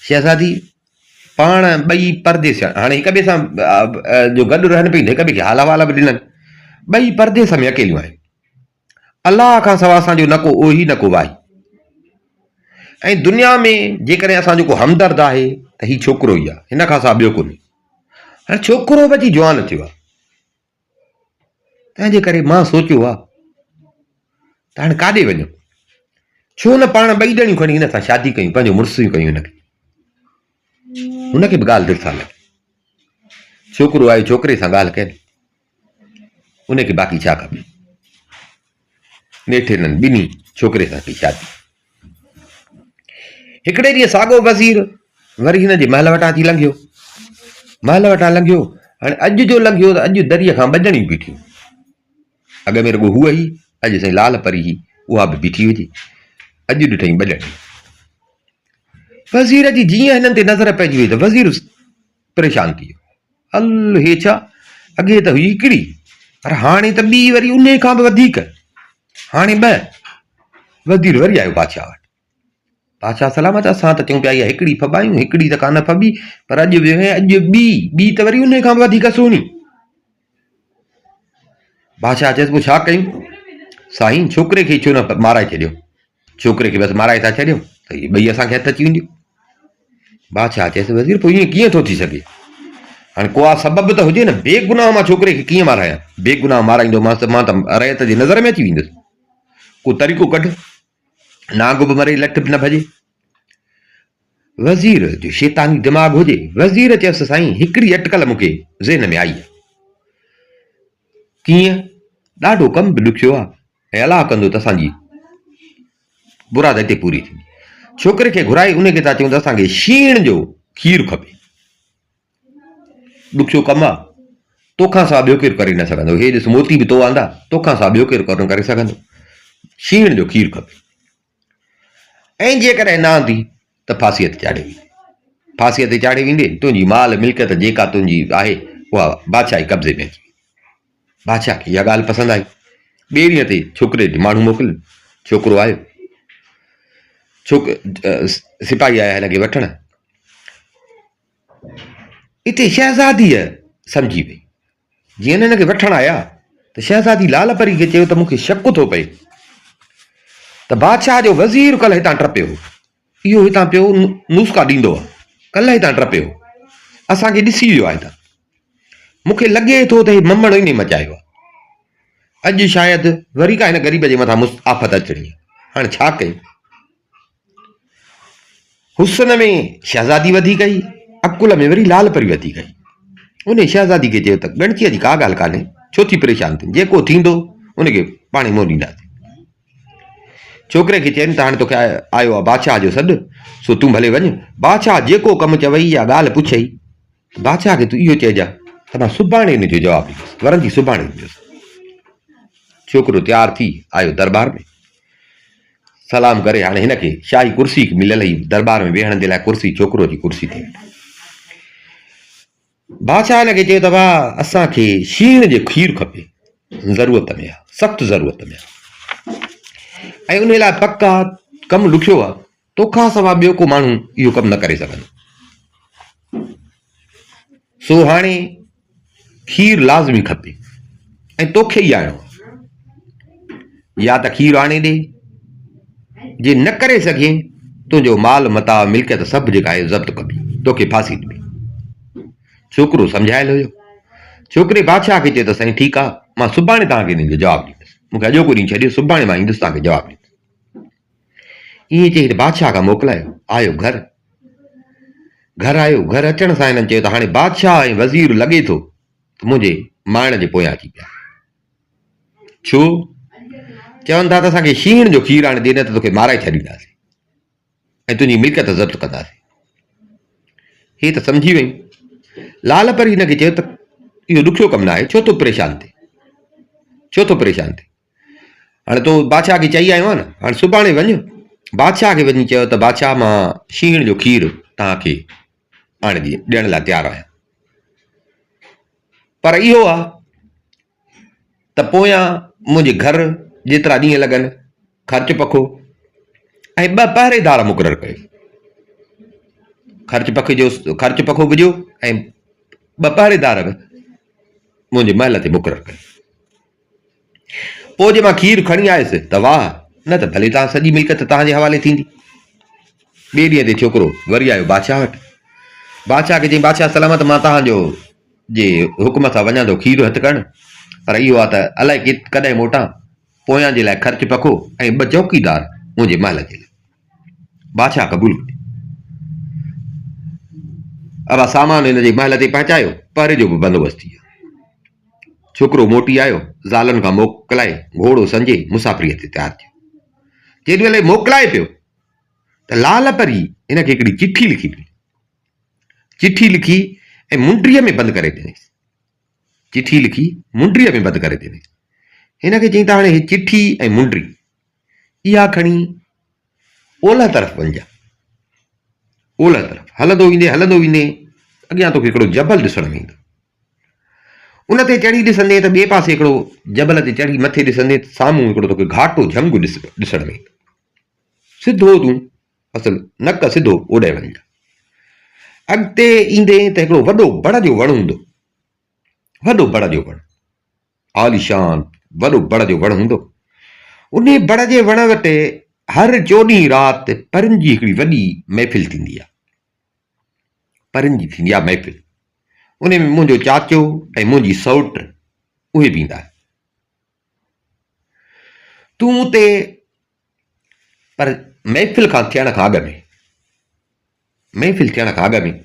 शहज़ादी पाण ॿई परदेस, हाणे हिक ॿिए सां जो गॾु रहनि पई, हिक ॿिए खे हाल अहिवाल बि ॾिननि। ॿई परदेस में अकेलियूं आहिनि। अलाह खां सवाइ असांजो न को ओही न को वाही। ऐं दुनिया में जेकॾहिं असांजो को हमदर्द आहे त हीउ छोकिरो ई आहे, हिन खां सवाइ ॿियो कोन्हे। हाणे छोकिरो बि अची जवान थियो आहे, तंहिंजे करे मां सोचियो आहे त हाणे काॾे वञूं, छो न पाण ॿई ॼणियूं खणी हिन सां शादी कयूं, पंहिंजो मुड़ुसु कयूं। हुनखे बि ॻाल्हि दिलि सां लॻी। छोकिरो आयो, छोकिरे सां ॻाल्हि कयनि। उनखे बाक़ी छा खपे। नेठिननि ॿिन्ही छोकिरे सां कई शादी। हिकिड़े ॾींहुं साॻियो वज़ीर वरी हिन जे महल वटां अची लंघियो। महल वटां लंघियो, हाणे अॼु जो लंघियो त अॼु दरीअ खां ॿ बीठियूं। अॻ में रुॻो हूअ ई, अॼु साईं लाल परी ही, उहा बि बीठी हुजे। अॼु ॾिठई ॿ ॼणी। वज़ीर जी जीअं हिननि ते नज़र पइजी वई त वज़ीर परेशान थी वियो। हल हे छा, अॻे त हुई हिकिड़ी, पर हाणे त ॿी वरी उन खां बि वधीक, हाणे ॿ। वज़ीर वरी आयो बादशाह वटि। बादशाह सलामत, असां त चऊं पिया इहा हिकिड़ी फॿायूं, हिकिड़ी त कान फॿी, पर अॼु ॿी त वरी उन खां बि वधीक सुहिणी। बादशाह चएसि पोइ छा कयूं? साईं छोकिरे खे छो न माराए छॾियो, छोकिरे खे बसि माराए था छॾियो त इहे ॿई असांखे हथ अची वेंदियूं। बादशाह चएसि वज़ीर पोइ ईअं कीअं थो थी सघे? हाणे को आहे सबबु त हुजे न, बेगुनाह मां छोकिरे खे कीअं मारायां? बेगुनाह माराईंदोमांसि त मां त रयत जी नज़र में अची वेंदुसि। को तरीक़ो कढ, नांग बि मरे लठ बि न भॼे। वज़ीर जो शैतानी दिमाग़ हुजे। वज़ीर चयसि साईं हिकिड़ी अटकल मूंखे ज़हन में आई आहे। कीअं? ॾाढो कमु बि ॾुखियो आहे ऐं अलाह कंदो त असांजी मुराद हिते पूरी थींदी। छोकिरे खे घुराए उनखे था चऊं त असांखे शीण जो खीरु खपे। ॾुखियो कमु आहे, तोखां सवाइ ॿियो केरु करे न सघंदो। हे ॾिस मोती बि तो आंदा, तोखां सवाइ ॿियो केरु कोन करे सघंदो। शीण जो खीरु खपे, ऐं जेकॾहिं न आंदी त फासीअ ते चाढ़े वेंदे। फासीअ ते चाढ़े वेंदे, तुंहिंजी माल मिल्कियत जेका तुंहिंजी आहे उहा बादशाह जे कब्ज़े में अची। बादशाह खे इहा ॻाल्हि पसंदि आई। ॿिए ॾींहं ते छोकिरे ॾे माण्हू मोकिलियो। छोकिरो आयो, सिपाही आया हिनखे वठण। हिते शहज़ादीअ सम्झी वई। जीअं हिनखे वठण आया त शहज़ादी लाल परी खे चयो त मूंखे शक थो पए त बादशाह जो वज़ीर कल्ह हितां टपियो, इहो हितां पियो नुस्ख़ा ॾींदो आहे, कल्ह हितां टपियो, असांखे ॾिसी वियो आहे हितां। मूंखे लॻे थो त हे ममड़ इन मचायो आहे। अॼु शायदि वरी का हिन ग़रीब जे मथां आफ़त अचणी आहे। हाणे छा कयूं? हुस्न में शहज़ादी वधी गई, अकुल में वरी लाल परी वधी गई। उन शहज़ादी खे चयो त गणचीअ जी का ॻाल्हि कान्हे, छो थी परेशान थी, जेको थींदो उनखे पाणी मों ॾींदासीं। छोकिरे खे चइनि त हाणे तोखे आयो आहे बादशाह जो सॾु, सो तूं भले वञ। बादशाह जेको कमु चवई या ॻाल्हि पुछई, बादशाह खे तूं इहो चइजां त मां सुभाणे हिनजो जवाबु ॾींदुसि, वरंदी सुभाणे ॾींदुसि। छोकिरो तयारु थी आयो दरबार में। सलाम करे हाणे हिनखे शाही कुर्सी मिलियल हुई, दरबार में वेहण जे लाइ कुर्सी, छोकिरो जी कुर्सी ते। बादशाह हिनखे चयो त वाह असांखे शीण जो खीरु खपे, ज़रूरत में आहे, सख़्तु ज़रूरत में आहे, ऐं उन लाइ पक आहे, कमु ॾुखियो आहे, तोखां सवाइ ॿियो को माण्हू इहो कमु न करे सघंदो। सो हाणे खीरु लाज़मी खपे ऐं तोखे ई आणो, या त खीरु आणे ॾे, जे न करे सघे तुंहिंजो माल मता मिल्कियत सभु जेका आहे ज़ब्त कबी, तोखे फांसी ॾिबी। छोकिरो सम्झायल हुयो। छोकिरे बादशाह खे चयो त साईं ठीकु आहे, मां सुभाणे तव्हांखे हिनजो जवाबु ॾींदुसि, मूंखे अॼोको ॾींहुं छॾियो, सुभाणे मां ईंदुसि तव्हांखे जवाबु ॾींदुसि। ईअं चई बादशाह खां मोकिलायो, आयो घर आयो। घर अचण सां हिननि चयो त हाणे बादशाह ऐं वज़ीर लॻे थो त मुंहिंजे माइण जे पोयां अची पिया। छो? चवनि था त असांखे शीण जो खीरु आणे ॾे, न त तोखे माराए छॾींदासीं ऐं तुंहिंजी मिल्कियत ज़ब्त कंदासीं। हे त सम्झी वई। लाल परी हिनखे चयो त इहो ॾुखियो कमु न आहे, छो तो परेशान थिए, छो थो परेशान थिए? हाणे तो बादशाह खे चई आयो आहे न, हाणे सुभाणे वञ बादशाह खे वञी चयो त बादशाह मां शीण जो खीरु तव्हांखे आणे ॾियण लाइ तयारु आहियां, पर इहो आहे त पोयां मुंहिंजे घर जेतिरा ॾींहं लॻनि ख़र्च पखो ऐं 2 पहरेदार मुक़ररु कयो। ख़र्च पखो विझो ऐं 2 पहरेदार बि मुंहिंजे महल ते मुक़ररु कयो। पोइ जे मां खीरु खणी आयुसि त वाह, न त भले तव्हां सॼी मिल्कियत तव्हांजे हवाले थींदी। ॿिए ॾींहं ते छोकिरो वरी आयो बादशाह वटि। बादशाह खे चई बादशाह सलामत, मां तव्हांजो जे हुकुम सां वञा थो खीरु हथु करणु, पर इहो आहे त अलाए कॾहिं मोटां, पोयां जे लाइ ख़र्च पखो ऐं 2 चौकीदार मुंहिंजे महल जे लाइ। बादशाह क़बूल कयो। अब सामान हिन जे महल ते पहुचायो, पहरे जो बि बंदोबस्तु थी वियो। छोकिरो मोटी आयो, ज़ालनि खां मोकिलाए घोड़ो संजय मुसाफ़िरीअ ते तयारु थियो। जेॾी महिल मोकिलाए पियो त लाल परी हिन खे हिकिड़ी चिठी लिखी ॾिनी। चिठी लिखी ऐं मुंडीअ में बंदि करे ॾिनईसि। चिठी लिखी मुंडीअ में बंदि करे ॾिनईसि। हिन खे चई त हाणे हीअ चिठी ऐं मुंडी इहा खणी ओलह तरफ़ वञिजांइ। ओलह तरफ़ हलंदो ईंदे अॻियां तोखे हिकिड़ो जबल ॾिसण में ईंदो। उन ते चढ़ी ॾिसंदे त ॿिए पासे हिकिड़ो जबल ते चढ़ी मथे ॾिसंदे साम्हूं हिकिड़ो तोखे घाटो झंगु ॾिसण में ईंदो। सिधो तूं असल नक सिधो ओॾे वञिजांइ। अॻिते ईंदे त हिकिड़ो वॾो बड़ जो वणु हूंदो। वॾो बड़ जो वणु, आलीशान वॾो बड़ जो वणु हूंदो। उन बड़ जे वण वटि हर 14 राति परिनि जी हिकिड़ी वॾी महफ़िल थींदी आहे। परिनि जी थींदी आहे महफ़िल। उन में मुंहिंजो चाचो ऐं मुंहिंजी सौट उहे बि ईंदा। तूं उते पर महफ़िल खां थियण खां अॻु में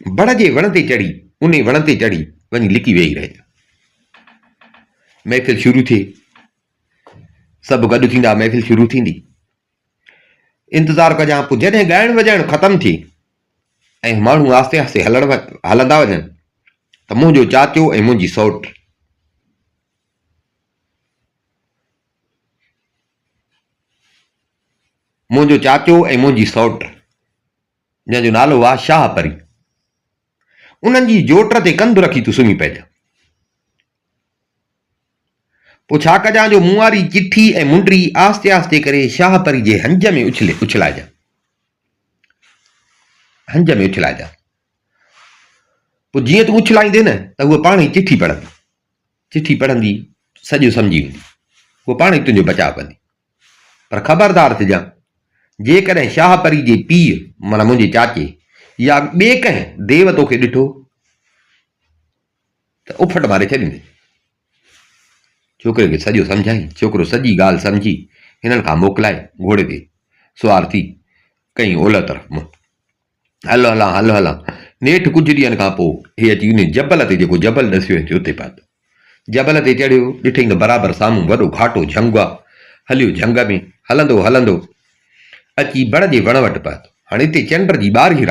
बड़ जे वण ते चढ़ी उन वण ते चढ़ी वञी लिकी वेही रहिजांइ। महफ़िल शुरू थिए, सभु गॾु थींदा, महफ़िल शुरू थींदी। इंतज़ारु कजां। पोइ जॾहिं ॻाइणु वॼाइणु ख़तमु थिए ऐं माण्हू आस्ते आस्ते हलंदा वञनि त मुंहिंजो चाचो ऐं मुंहिंजी सौट जंहिंजो नालो आहे शाह परी, उन्हनि जी जोट ते कंधु रखी तूं सुम्ही पइजांइ। पोइ छा कजांइ जो मूं वारी चिठी ऐं मुंडी आस्ते आस्ते करे शाह परी जे हंज में उछलाइजांइ। पोइ जीअं तूं उछलाईंदे न त उहा पाण ई चिठी पढ़ंदी सॼो सम्झी वेंदी। उहा पाण ई तुंहिंजो बचाव कंदी। पर ख़बरदार थिजांइ, जेकॾहिं शाह परी जे पीउ माना मुंहिंजे चाचे या ॿिए कंहिं देव तोखे ॾिठो त उफट मारे छॾींदे। छोकिरे खे सॼो सम्झाई। छोकिरो सॼी ॻाल्हि सम्झी हिननि खां मोकिलाए घोड़े ते सुवार थी कई ओलह तरफ़ मुंह। हलो नेठि कुझु ॾींहंनि खां पोइ हे अची उन जबल ते, जेको जबल ॾसियो उते पहुतो। जबल ते चढ़ियो, ॾिठई त बराबरि साम्हूं वॾो घाटो झंगु आहे। हलियो झंग में, हलंदो अची बड़ जे वण वटि पहुतो। हाणे हिते चंड जी ॿारहीं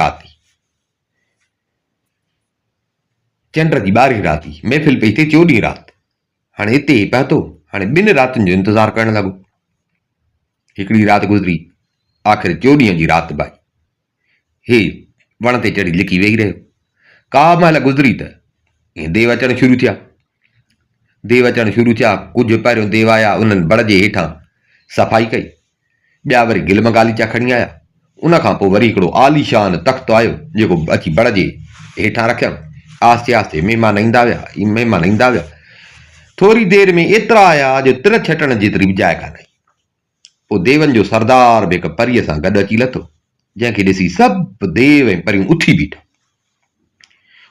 राति, महफ़िल पई थिए 14 राति। हाणे हिते पहुतो। हाणे 2 रातिनि जो इंतज़ारु करणु लॻो। हिकिड़ी राति गुज़री, आख़िर 14 जी राति भाई हे वण ते चढ़ी लिकी वेही रहियो। का महिल गुज़री त देव अचणु शुरू थिया। कुझु पहिरियों देव आया, उन्हनि बड़ जे हेठां सफ़ाई कई। ॿिया वरी गिलम गालीचा खणी आया। उन खां पोइ वरी हिकिड़ो आलीशान तख़्त आयो जेको अची बड़ जे हेठां रखियऊं। आस्ते आस्ते महिमान ईंदा विया। थोरी देरि में एतिरा आया जो तिर छटण जेतिरी बि जाइ कान आई। पोइ देवनि जो सरदार बि हिकु परीअ सां गॾु अची लथो, जंहिंखे ॾिसी सभु देव ऐं परियूं उथी बीठा।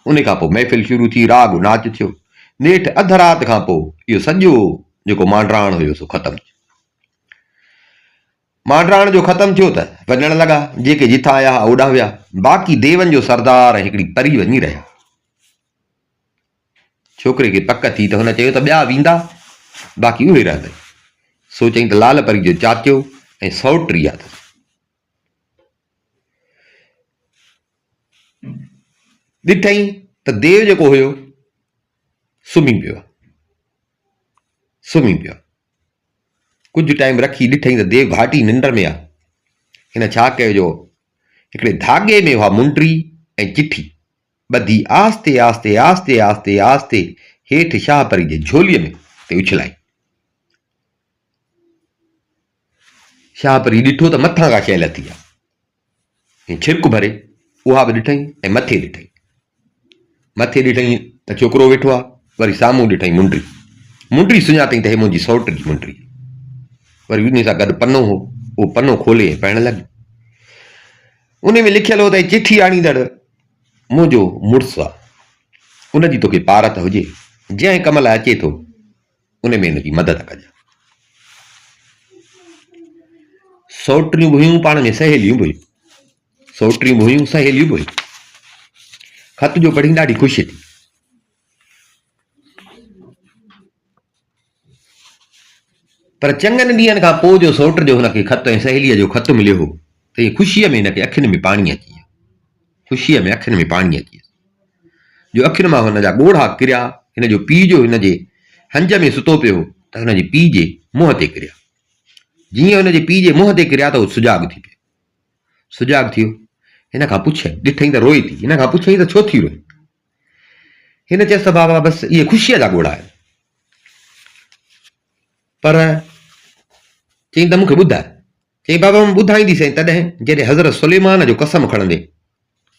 उन खां पोइ महफ़िल शुरू थी, राग नाच थियो। नेठि अध राति खां पोइ इहो सॼो जेको मांडराण हुयो सो ख़तमु थियो। मांडराण जो ख़तमु थियो त वञण लॻा। जेके जिथां आया हुआ ओॾां विया। बाक़ी देवनि जो सरदार ऐं हिकिड़ी परी वञी रहिया। छोकिरे खे पक थी त हुन चयो त ॿिया वेंदा, बाक़ी उहे रहंदा। सो चई त लाल परी जो चाचो ऐं सौट इहा अथसि। ॾिठई त देव जेको हुयो सुम्ही पियो। कुझु टाइम रखी ॾिठई त देव घाटी निंड में आहे। हिन छा कयो जो हिकिड़े धागे में उहा मुंडी ऐं चिठी ॿधी आस्ते हेठि शाह परी जे झोलीअ में ते उछलाई। शाह परी ॾिठो त मथां का शइ लथी आहे। छिरक भरे उहा बि ॾिठई ऐं मथे ॾिठई त छोकिरो वेठो आहे। वरी साम्हूं ॾिठई मुंडी सुञातई त हे मुंहिंजी सौट जी मुंडी। वरी उन सां गॾु पनो हो, उहो पनो खोले पाइण लॻी। उन में लिखियलु हो त चिठी आणींदड़ मुंहिंजो मुड़ुसु आहे, उनजी तोखे पारत हुजे, जंहिं कम लाइ अचे थो उन में हिनजी मदद कजांइ। सौटरियूं बि हुयूं पाण में, सहेलियूं बि हुयूं। ख़त जो पढ़ी ॾाढी ख़ुशी थी। पर चङनि ॾींहंनि खां पोइ जो सौट जो हुनखे ख़त ऐं सहेलीअ जो ख़त मिलियो हो त हीअ ख़ुशीअ में हिनखे अखियुनि में पाणी अची वियो। ख़ुशीअ में अखियुनि में पाणी अची वियो जो अखियुनि मां हुन जा ॻोढ़ा किरिया। हिन जो पीउ जो हिन जे हंज में सुतो पियो त हुनजे पीउ जे मुंहं ते किरिया। जीअं हुनजे पीउ जे मुंहं ते किरिया त उहो सुजाॻ थी पियो। सुजाॻ थियो। हिन खां पुछई, ॾिठई त रोए थी। हिन खां पुछई त छो थी रोए? हिन चयसि त बाबा बसि इहे ख़ुशीअ जा ॻोढ़ा आहिनि। पर चई त मूंखे ॿुधाए। चई बाबा मां ॿुधाईंदीसीं तॾहिं जॾहिं हज़रत सुलेमान जो कसम खणंदे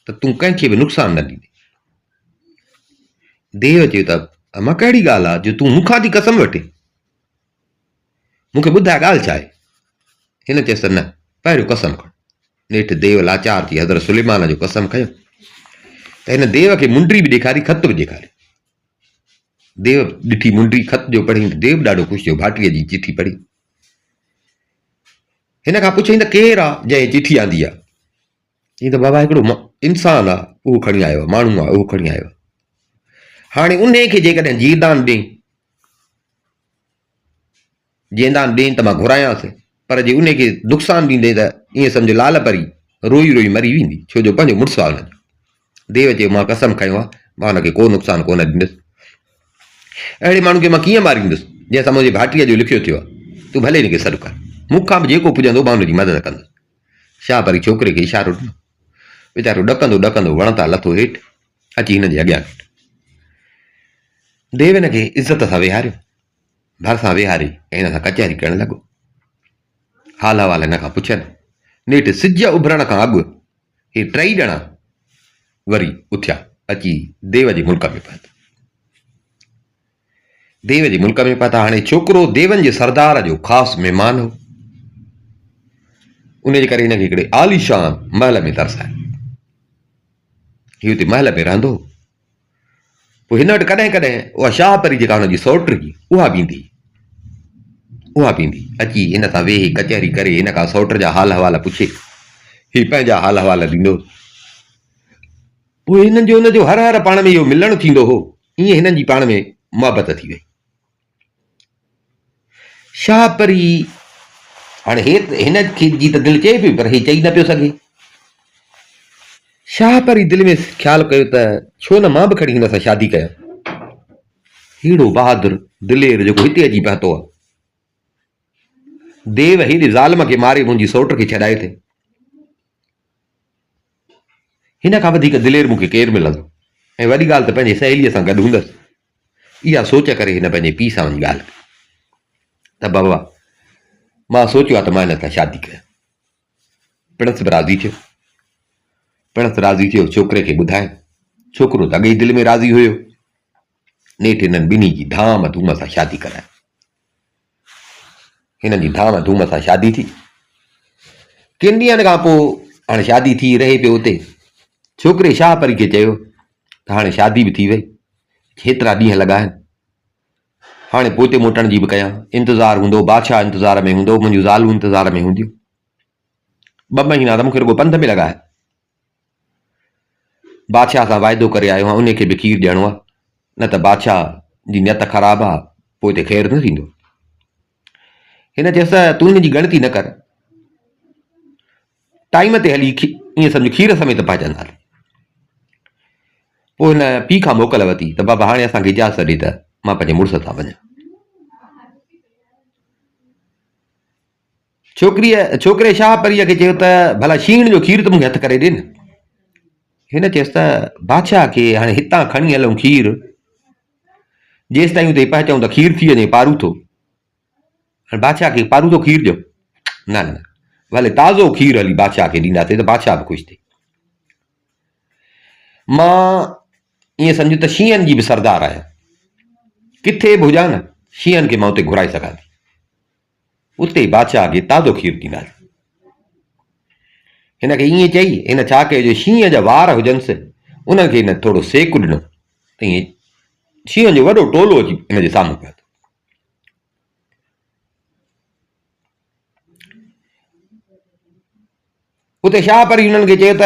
त तूं कंहिंखे बि नुक़सानु न ॾींदे। देव चयो त अमा कहिड़ी ॻाल्हि आहे जो तूं मूंखां थी कसम वठे? मूंखे ॿुधाए ॻाल्हि छा आहे? हिन चयसि त न, पहिरियों कसम खण। नेठि देव लाचार थी हज़रत सुलेमान जो कसम खयो त हिन देव खे मुंडी बि ॾेखारी, ख़त बि ॾेखारी। देव ॾिठी मुंडी, ख़त जो पढ़ी। देव ॾाढो ख़ुशि थियो, भाटीअ जी चिठी पढ़ी। हिन खां पुछई त केरु आहे जंहिं चिठी आंदी आहे? चई त बाबा हिकिड़ो इंसानु आहे, उहो खणी आयो आहे, माण्हू आहे, उहो खणी आयो आहे। हाणे उन खे जेकॾहिं जीदान ॾे, जेदान ॾे त मां घुरायांसि, पर जे उन खे नुक़सानु ॾींदे त ईअं सम्झो लाल परी रोई रोई मरी वेंदी, छो जो पंहिंजो मुड़ुसु आहे हुनजो। देव चयो मां कसम खयो आहे, मां हुनखे को नुक़सानु कोन ॾींदुसि। अहिड़े माण्हू खे मां कीअं मारींदुसि जंहिंसां मुंहिंजे भाटीअ जो लिखियो थियो आहे। तूं भले हिनखे सॾु कर, मूंखां बि जेको पुॼंदो मां हुनजी मदद कंदुसि। शाह परी छोकिरे खे इशारो ॾिनो। वीचारो ॾकंदो ॾकंदो वण तां लथो हेठि, अची हिन जे अॻियां बीठो। देव हिन खे इज़त सां वेहारियो, भरिसां वेहारे ऐं हिन सां कचहरी करणु लॻो। हाल अहिवाल हिन खां पुछनि। नेठि सिज उभरण खां अॻु हे टई ॼणा वरी उथिया, अची देव जे मुल्क में पहुता। देव जे मुल्क में पहुता। हाणे छोकिरो देवनि जे सरदार जो ख़ासि महिमान हो। उन जे करे हिनखे हिकिड़े आलीशान महल में तरसायो। हीउ हुते महल में रहंदो। पोइ हिन वटि कॾहिं कॾहिं उहा शाह परी जेका हुनजी सौट हुई उहा बि ईंदी। अची हिन सां वेही कचहरी करे हिन खां सौट जा हाल अहिवाल पुछे, हीउ पंहिंजा हाल अहिवाल ॾींदो। पोइ हिननि जो हुनजो हर हर पाण में इहो मिलणु थींदो हो। ईअं हिननि जी पाण में मुहबत थी वई। शाह परी हाणे हिन खे जी त दिलि चए पई, पर हे चई न पियो सघे। शाह परी दिलि में ख़्यालु कयो त छो न मां बि खणी हिन सां शादी कयां। हेड़ो बहादुर दिलेर जेको हिते अची पहुतो आहे। देव हेॾे ज़ालिम खे मारे मुंहिंजी सौट खे छॾाए थे। हिन खां वधीक दिलेर मूंखे केरु मिलंदो? ऐं वॾी ॻाल्हि त पंहिंजे सहेलीअ सां गॾु हूंदसि। इहा सोच करे हिन पंहिंजे पीउ सां वञी ॻाल्हि कई त बाबा मां सोचियो आहे त मां हिन सां शादी कयां। पिणस बि राज़ी थियो। छोकिरे खे ॿुधाए। छोकिरो त अॻे ई दिलि में राज़ी हुयो। नेठि हिननि ॿिन्ही जी धाम धूम सां शादी कराए। हिननि जी धाम धूम सां शादी थी। किन ॾींहंनि खां पोइ हाणे शादी थी, रहे पियो उते। छोकिरे शाह परी खे चयो त हाणे शादी बि थी वई, हेतिरा ॾींहं लॻा आहिनि, हाणे पोइ मोटण जी बि कयां। इंतज़ारु हूंदो, बादशाह इंतज़ार में हूंदो, मुंहिंजूं ज़ालूं इंतज़ार में हूंदियूं। 2 महीना त मूंखे रुॻो पंध में लॻाए। बादशाह सां वाइदो करे आयो आहियां, उनखे बि खीर ॾियणो आहे, न त बादशाह जी नियत ख़राबु आहे, पोइ हिते ख़ैरु न थींदो। हिन चयसि त तूं हिनजी ॻणती न कर, टाइम ते हली ईअं सम्झ खीर समेत पहुचंदा। पोइ हिन पीउ खां मोकल वरिती त बाबा हाणे असांखे इजाज़त ॾे त मां पंहिंजे मुड़ुस सां वञा। छोकिरे शाह परीअ खे चयो त भला शीण जो खीर त मूंखे हथु करे ॾे न। हिन चयसि त बादशाह खे हाणे हितां खणी हलूं खीर, जेसि ताईं हुते पहुचूं त खीर थी वञे पारूथो। हाणे बादशाह खे पारूथो खीर ॾियो? न, भले ताज़ो खीर हली बादशाह खे ॾींदासीं त बादशाह बि ख़ुशि थिए। मां ईअं सम्झ त शींहनि जी बि सरदार आहियां, किथे बि हुजां न शींहनि खे मां उते घुराए सघां थी। उते बादशाह खे ताज़ो खीर ॾींदासीं। हिन खे ईअं चई हिन छा कयो, जो शींहं जा वार हुजनिसि उन्हनि खे हिन थोरो सेक ॾिनो त ईअं शींहं जो वॾो टोलो अची हिन जे साम्हूं पियो। उते शाह परी हुननि खे चयो त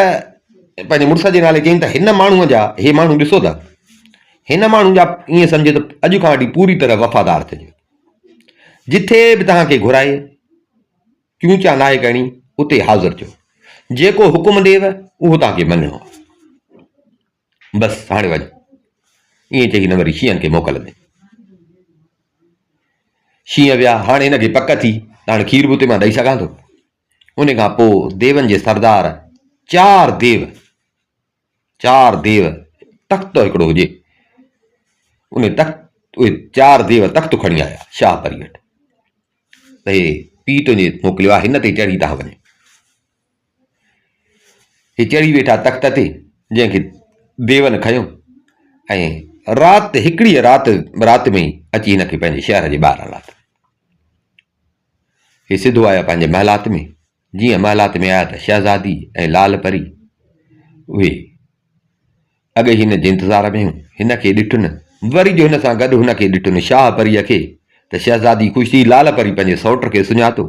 पंहिंजे मुड़ुस जे नाले चयईं त हिन माण्हूअ जा, हे माण्हू ॾिसो था, हिन माण्हू जा ईअं सम्झे त अॼु खां वठी पूरी तरह वफ़ादार थिए। जिथे बि तव्हांखे घुराए क्यों चा नाहे करणी उते हाज़िर थियो, जेको हुकुम ॾेव उहो तव्हांखे मञिणो आहे, बसि हाणे वञ। ईअं चई हिन वरी शींहनि खे मोकिलंदे। शींहं विया, हाणे हिनखे पक थी त हाणे खीर बि उते मां ॾेई सघां थो। उन खां पोइ देवनि जे सरदार चार देव तख़्त हिकिड़ो हुजे, उहे चार देव तख़्त खणी आया शाह परी वटि, त हे पीउ तुंहिंजे मोकिलियो आहे, हिन ते चढ़ी था वञे। हे चढ़ी वेठा तख़्त ते, जंहिंखे देवनि खयो ऐं हिकिड़ी राति में ई अची हिनखे पंहिंजे शहर जे ॿाहिरां लाथो। हे सिधो आया पंहिंजे महलात में। जीअं महलात में आया त शहज़ादी ऐं लाल परी उहे अॻे हिन जे इंतज़ार में हुयूं। हिनखे ॾिठुनि, वरी जो हिन सां गॾु हुनखे ॾिठुनि शाह परीअ खे, त शहज़ादी ख़ुशि थी। लाल परी पंहिंजे सौट खे सुञातो,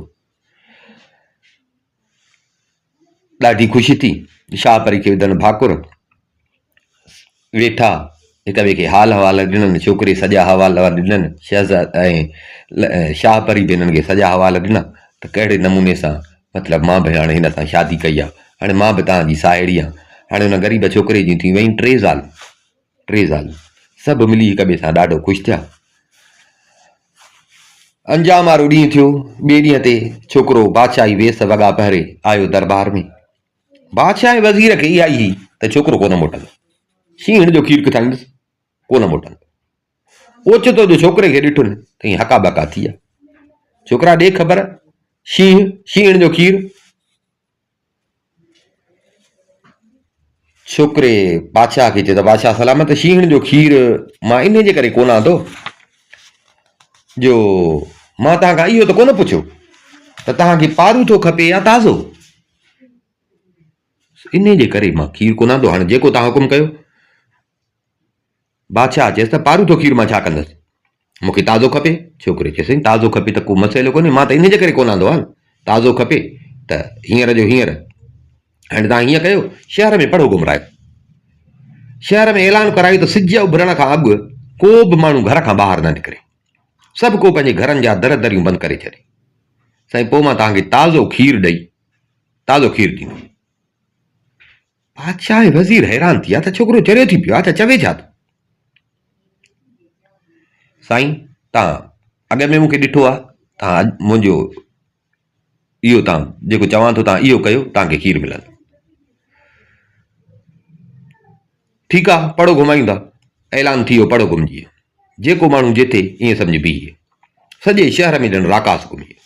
ॾाढी ख़ुशी थी। शाह परी खे विधनि भाकुर, वेठा हिक ॿिए खे हाल हवाल ॾिननि। छोकिरे सॼा हवाल ॾिननि, शहज़ाद ऐं शाह परी बि हिननि खे सॼा हवाल ॾिना त कहिड़े नमूने सां, मतिलबु मां बि हाणे हिन सां शादी कई आहे, हाणे मां बि तव्हांजी साहेड़ी आहियां। हाणे हुन ग़रीब छोकिरे जी थी वयूं टे ज़ालूं, सभु मिली हिक ॿिए सां ॾाढो ख़ुशि थिया। अंजाम वारो ॾींहुं थियो। ॿिए ॾींहं ते छोकिरो बादशाही वेस वॻा पहिरे आयो दरबार में। बादशाह वज़ीर खे इहा ई त छोकिरो कोन मोटंदो, शींहण जो खीर किथाईंदुसि, कोन मोटंदो। ओचितो जो छोकिरे खे ॾिठुनि त ईअं हका बका थी विया। छोकिरा ॾे ख़बर, शींहण जो खीर। छोकिरे बादशाह खे चए त बादशाह सलामत, शींहण जो खीर मां इन जे करे कोन आंदो जो मां तव्हांखां इहो त कोन पुछियो त तव्हांखे पारू थो खपे या ताज़ो, इन जे करे मां खीर कोन आंदो। हाणे जेको तव्हां हुकुम कयो। बादशाह चएसि त पारू थो खीर मां छा कंदुसि, मूंखे ताज़ो खपे। छोकिरे चएसि ताज़ो खपे त को मसइलो कोन्हे, मां त इन जे करे कोन आंदो आहे, ताज़ो खपे त हींअर जो हींअर। हाणे तव्हां हीअं कयो, शहर में पढ़ो घुमरायो, शहर में ऐलान करायो त सिज उभरण खां अॻु को बि माण्हू घर खां ॿाहिरि न निकिरे, सभु को पंहिंजे घरनि जा दर दरियूं बंदि करे छॾे। साईं पोइ मां तव्हांखे ताज़ो खीर ॾींदुमि। बादशाह वज़ीर हैरान थी विया त छोकिरो चरियो थी पियो आहे त चवे छा थो। साईं तव्हां अॻ में मूंखे ॾिठो आहे, तव्हां मुंहिंजो इहो तव्हां जेको चवां थो तव्हां इहो कयो, तव्हांखे खीर मिलंदो। ठीकु आहे, पढ़ो घुमाईंदा। ऐलान थी वियो, पढ़ो घुमिजी वियो। जेको माण्हू जिथे ईअं सम्झि बीहे, सॼे शहर में ॼण राकास घुमी वियो।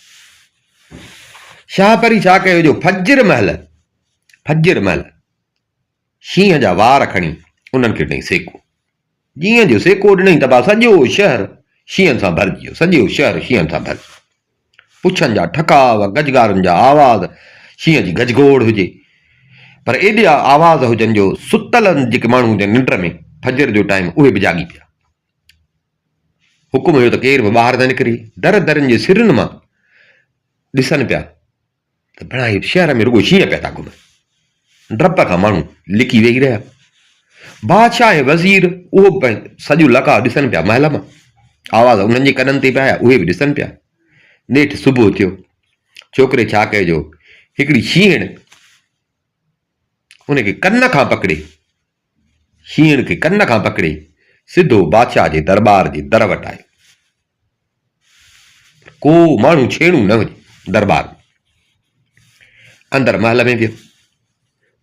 शाह परी छा कयो जो फजर महल शींहं जा वार खणी उन्हनि खे ॾेई सेको। जीअं जो सेको ॾिनई त सॼो शहर शींहनि सां भरिजी वियो, सॼो शहर शींहनि सां भरिजी। पुछनि जा ठकाव, गजगारनि जा आवाज़, शींहं जी गजगोड़ हुजे, पर एॾा आवाज़ हुजनि जो सुतल जेके माण्हू हुजनि निंड में फजर जो टाइम उहे बि जागी पिया। हुकुम हुयो त केर बि ॿाहिरि न निकिरे। दरनि जे सिरनि मां ॾिसनि पिया त भला शहर में रुॻो शींहं पिया था घुमनि। डप खां माण्हू लिकी वेही रहिया। बादशाह ऐं वज़ीर उहो सॼो लका ॾिसनि पिया महल मां, आवाज़ उन्हनि जे कननि ते पिया आया, उहे बि ॾिसनि पिया। नेठि सुबुह थियो। छोकिरे छा कयो, हिकिड़ी शींहण उनखे कन खां पकड़े सिधो बादशाह जे दरबार जे दर वटि आयो। को माण्हू छेड़ू न हुजे दरबार में, अंदरि महल में वियो।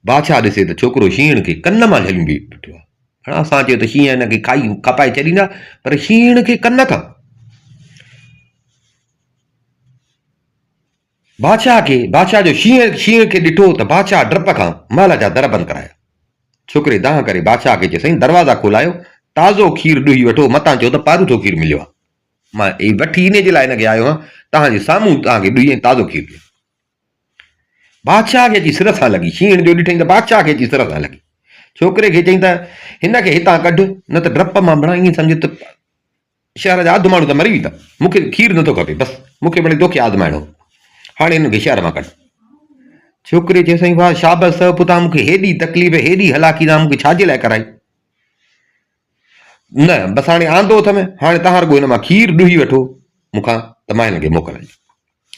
बादशाह ॾिसे त छोकिरो शींहण खे कन मां झलियूं बि ॾिठो आहे। हाणे असां चयो त शींहं हिनखे खपाए छॾींदा, पर शींहण खे कन खां। बादशाह जो शींहं खे ॾिठो त बादशाह डप खां महल जा दर बंदि कराया। छोकिरे दाह करे बादशाह खे चए साईं दरवाज़ा खोलायो, ताज़ो खीर ॾुही वठो, मतां चयो त पारू थो खीर मिलियो आहे। मां वठी इन जे लाइ हिनखे आयो आहियां, तव्हांजे साम्हूं तव्हांखे ॾुही ताज़ो खीर ॾियो। बादशाह खे अची सिर सां लॻी, शींहण जो ॾिठई त बादशाह खे अची सिर सां लॻी। छोकिरे खे चई त हिनखे हितां कढ, न त डप मां बणा ईअं सम्झ त शहर जा अधु माण्हू त मरी वेंदा। मूंखे खीर नथो खपे, बसि मूंखे भले तोखे आज़माइणो, हाणे हिनखे शहर मां कढ। छोकिरे चए साईं वाह शाबस, पोइ तव्हां मूंखे हेॾी तकलीफ़, हेॾी हलाकी तव्हां मूंखे छाजे लाइ कराई? न बसि हाणे आंदो अथमि, हाणे तव्हां रुॻो हिन मां खीर ॾुही वठो मूंखां, त मां हिनखे मोकिलां।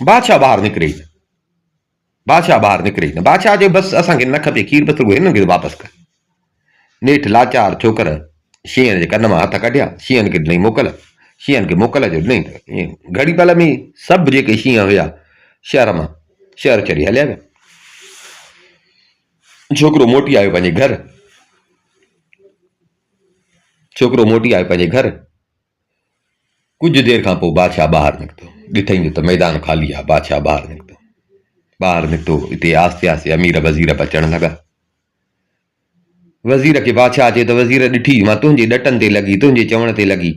बादशाह ॿाहिरि निकिरे न, बादशाह ॿाहिरि निकिरे न। बादशाह चयो बसि असांखे न खपे खीर, बसि रुॻो हिनखे वापसि कर। नेठि लाचार छोकर शींहं जे कन मां हथ कढिया, शींहनि खे ॾिनई मोकल, शींहनि खे मोकल जो ॾिनई त ईअं घड़ी पल में सभु जेके शींहं हुया शहर मां शहर चढ़ी हलिया विया। छोकिरो मोटी आयो पंहिंजे घर, छोकिरो मोटी आयो पंहिंजे घर। कुझु देरि खां पोइ बादशाह ॿाहिरि निकितो, ॾिठई त मैदान ख़ाली आहे। बादशाह ॿाहिरि निकितो, हिते आस्ते आस्ते अमीर वज़ीर बि अचण लॻा। वज़ीर खे बादशाह चए त वज़ीर ॾिठी मां तुंहिंजे ॾटनि ते लॻी, तुंहिंजे चवण ते लॻी,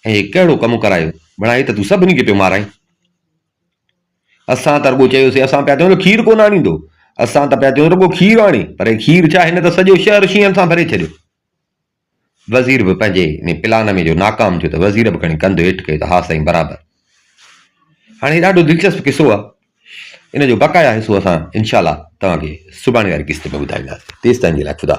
ऐं हे कहिड़ो कमु करायो, बणाए त तूं सभिनी खे पियो माराई। असां त रुॻो चयोसीं, असां पिया चऊं खीर कोन आणींदो, असां त पिया चऊं रुॻो खीर आणे, पर खीर छा, हिन त सॼो शहर शींहनि सां भरे छॾियो। वज़ीर बि पंहिंजे इन प्लान में जो नाकाम थियो त वज़ीर बि खणी कंधु हेठि कयो त हा साईं बराबरि। हाणे ॾाढो दिलचस्प किसो आहे, इन जो बक़ाया हिसो असां इनशाला तव्हांखे सुभाणे वारी किस्त में ॿुधाईंदासीं। तेसिताईं जे लाइ ख़ुदा।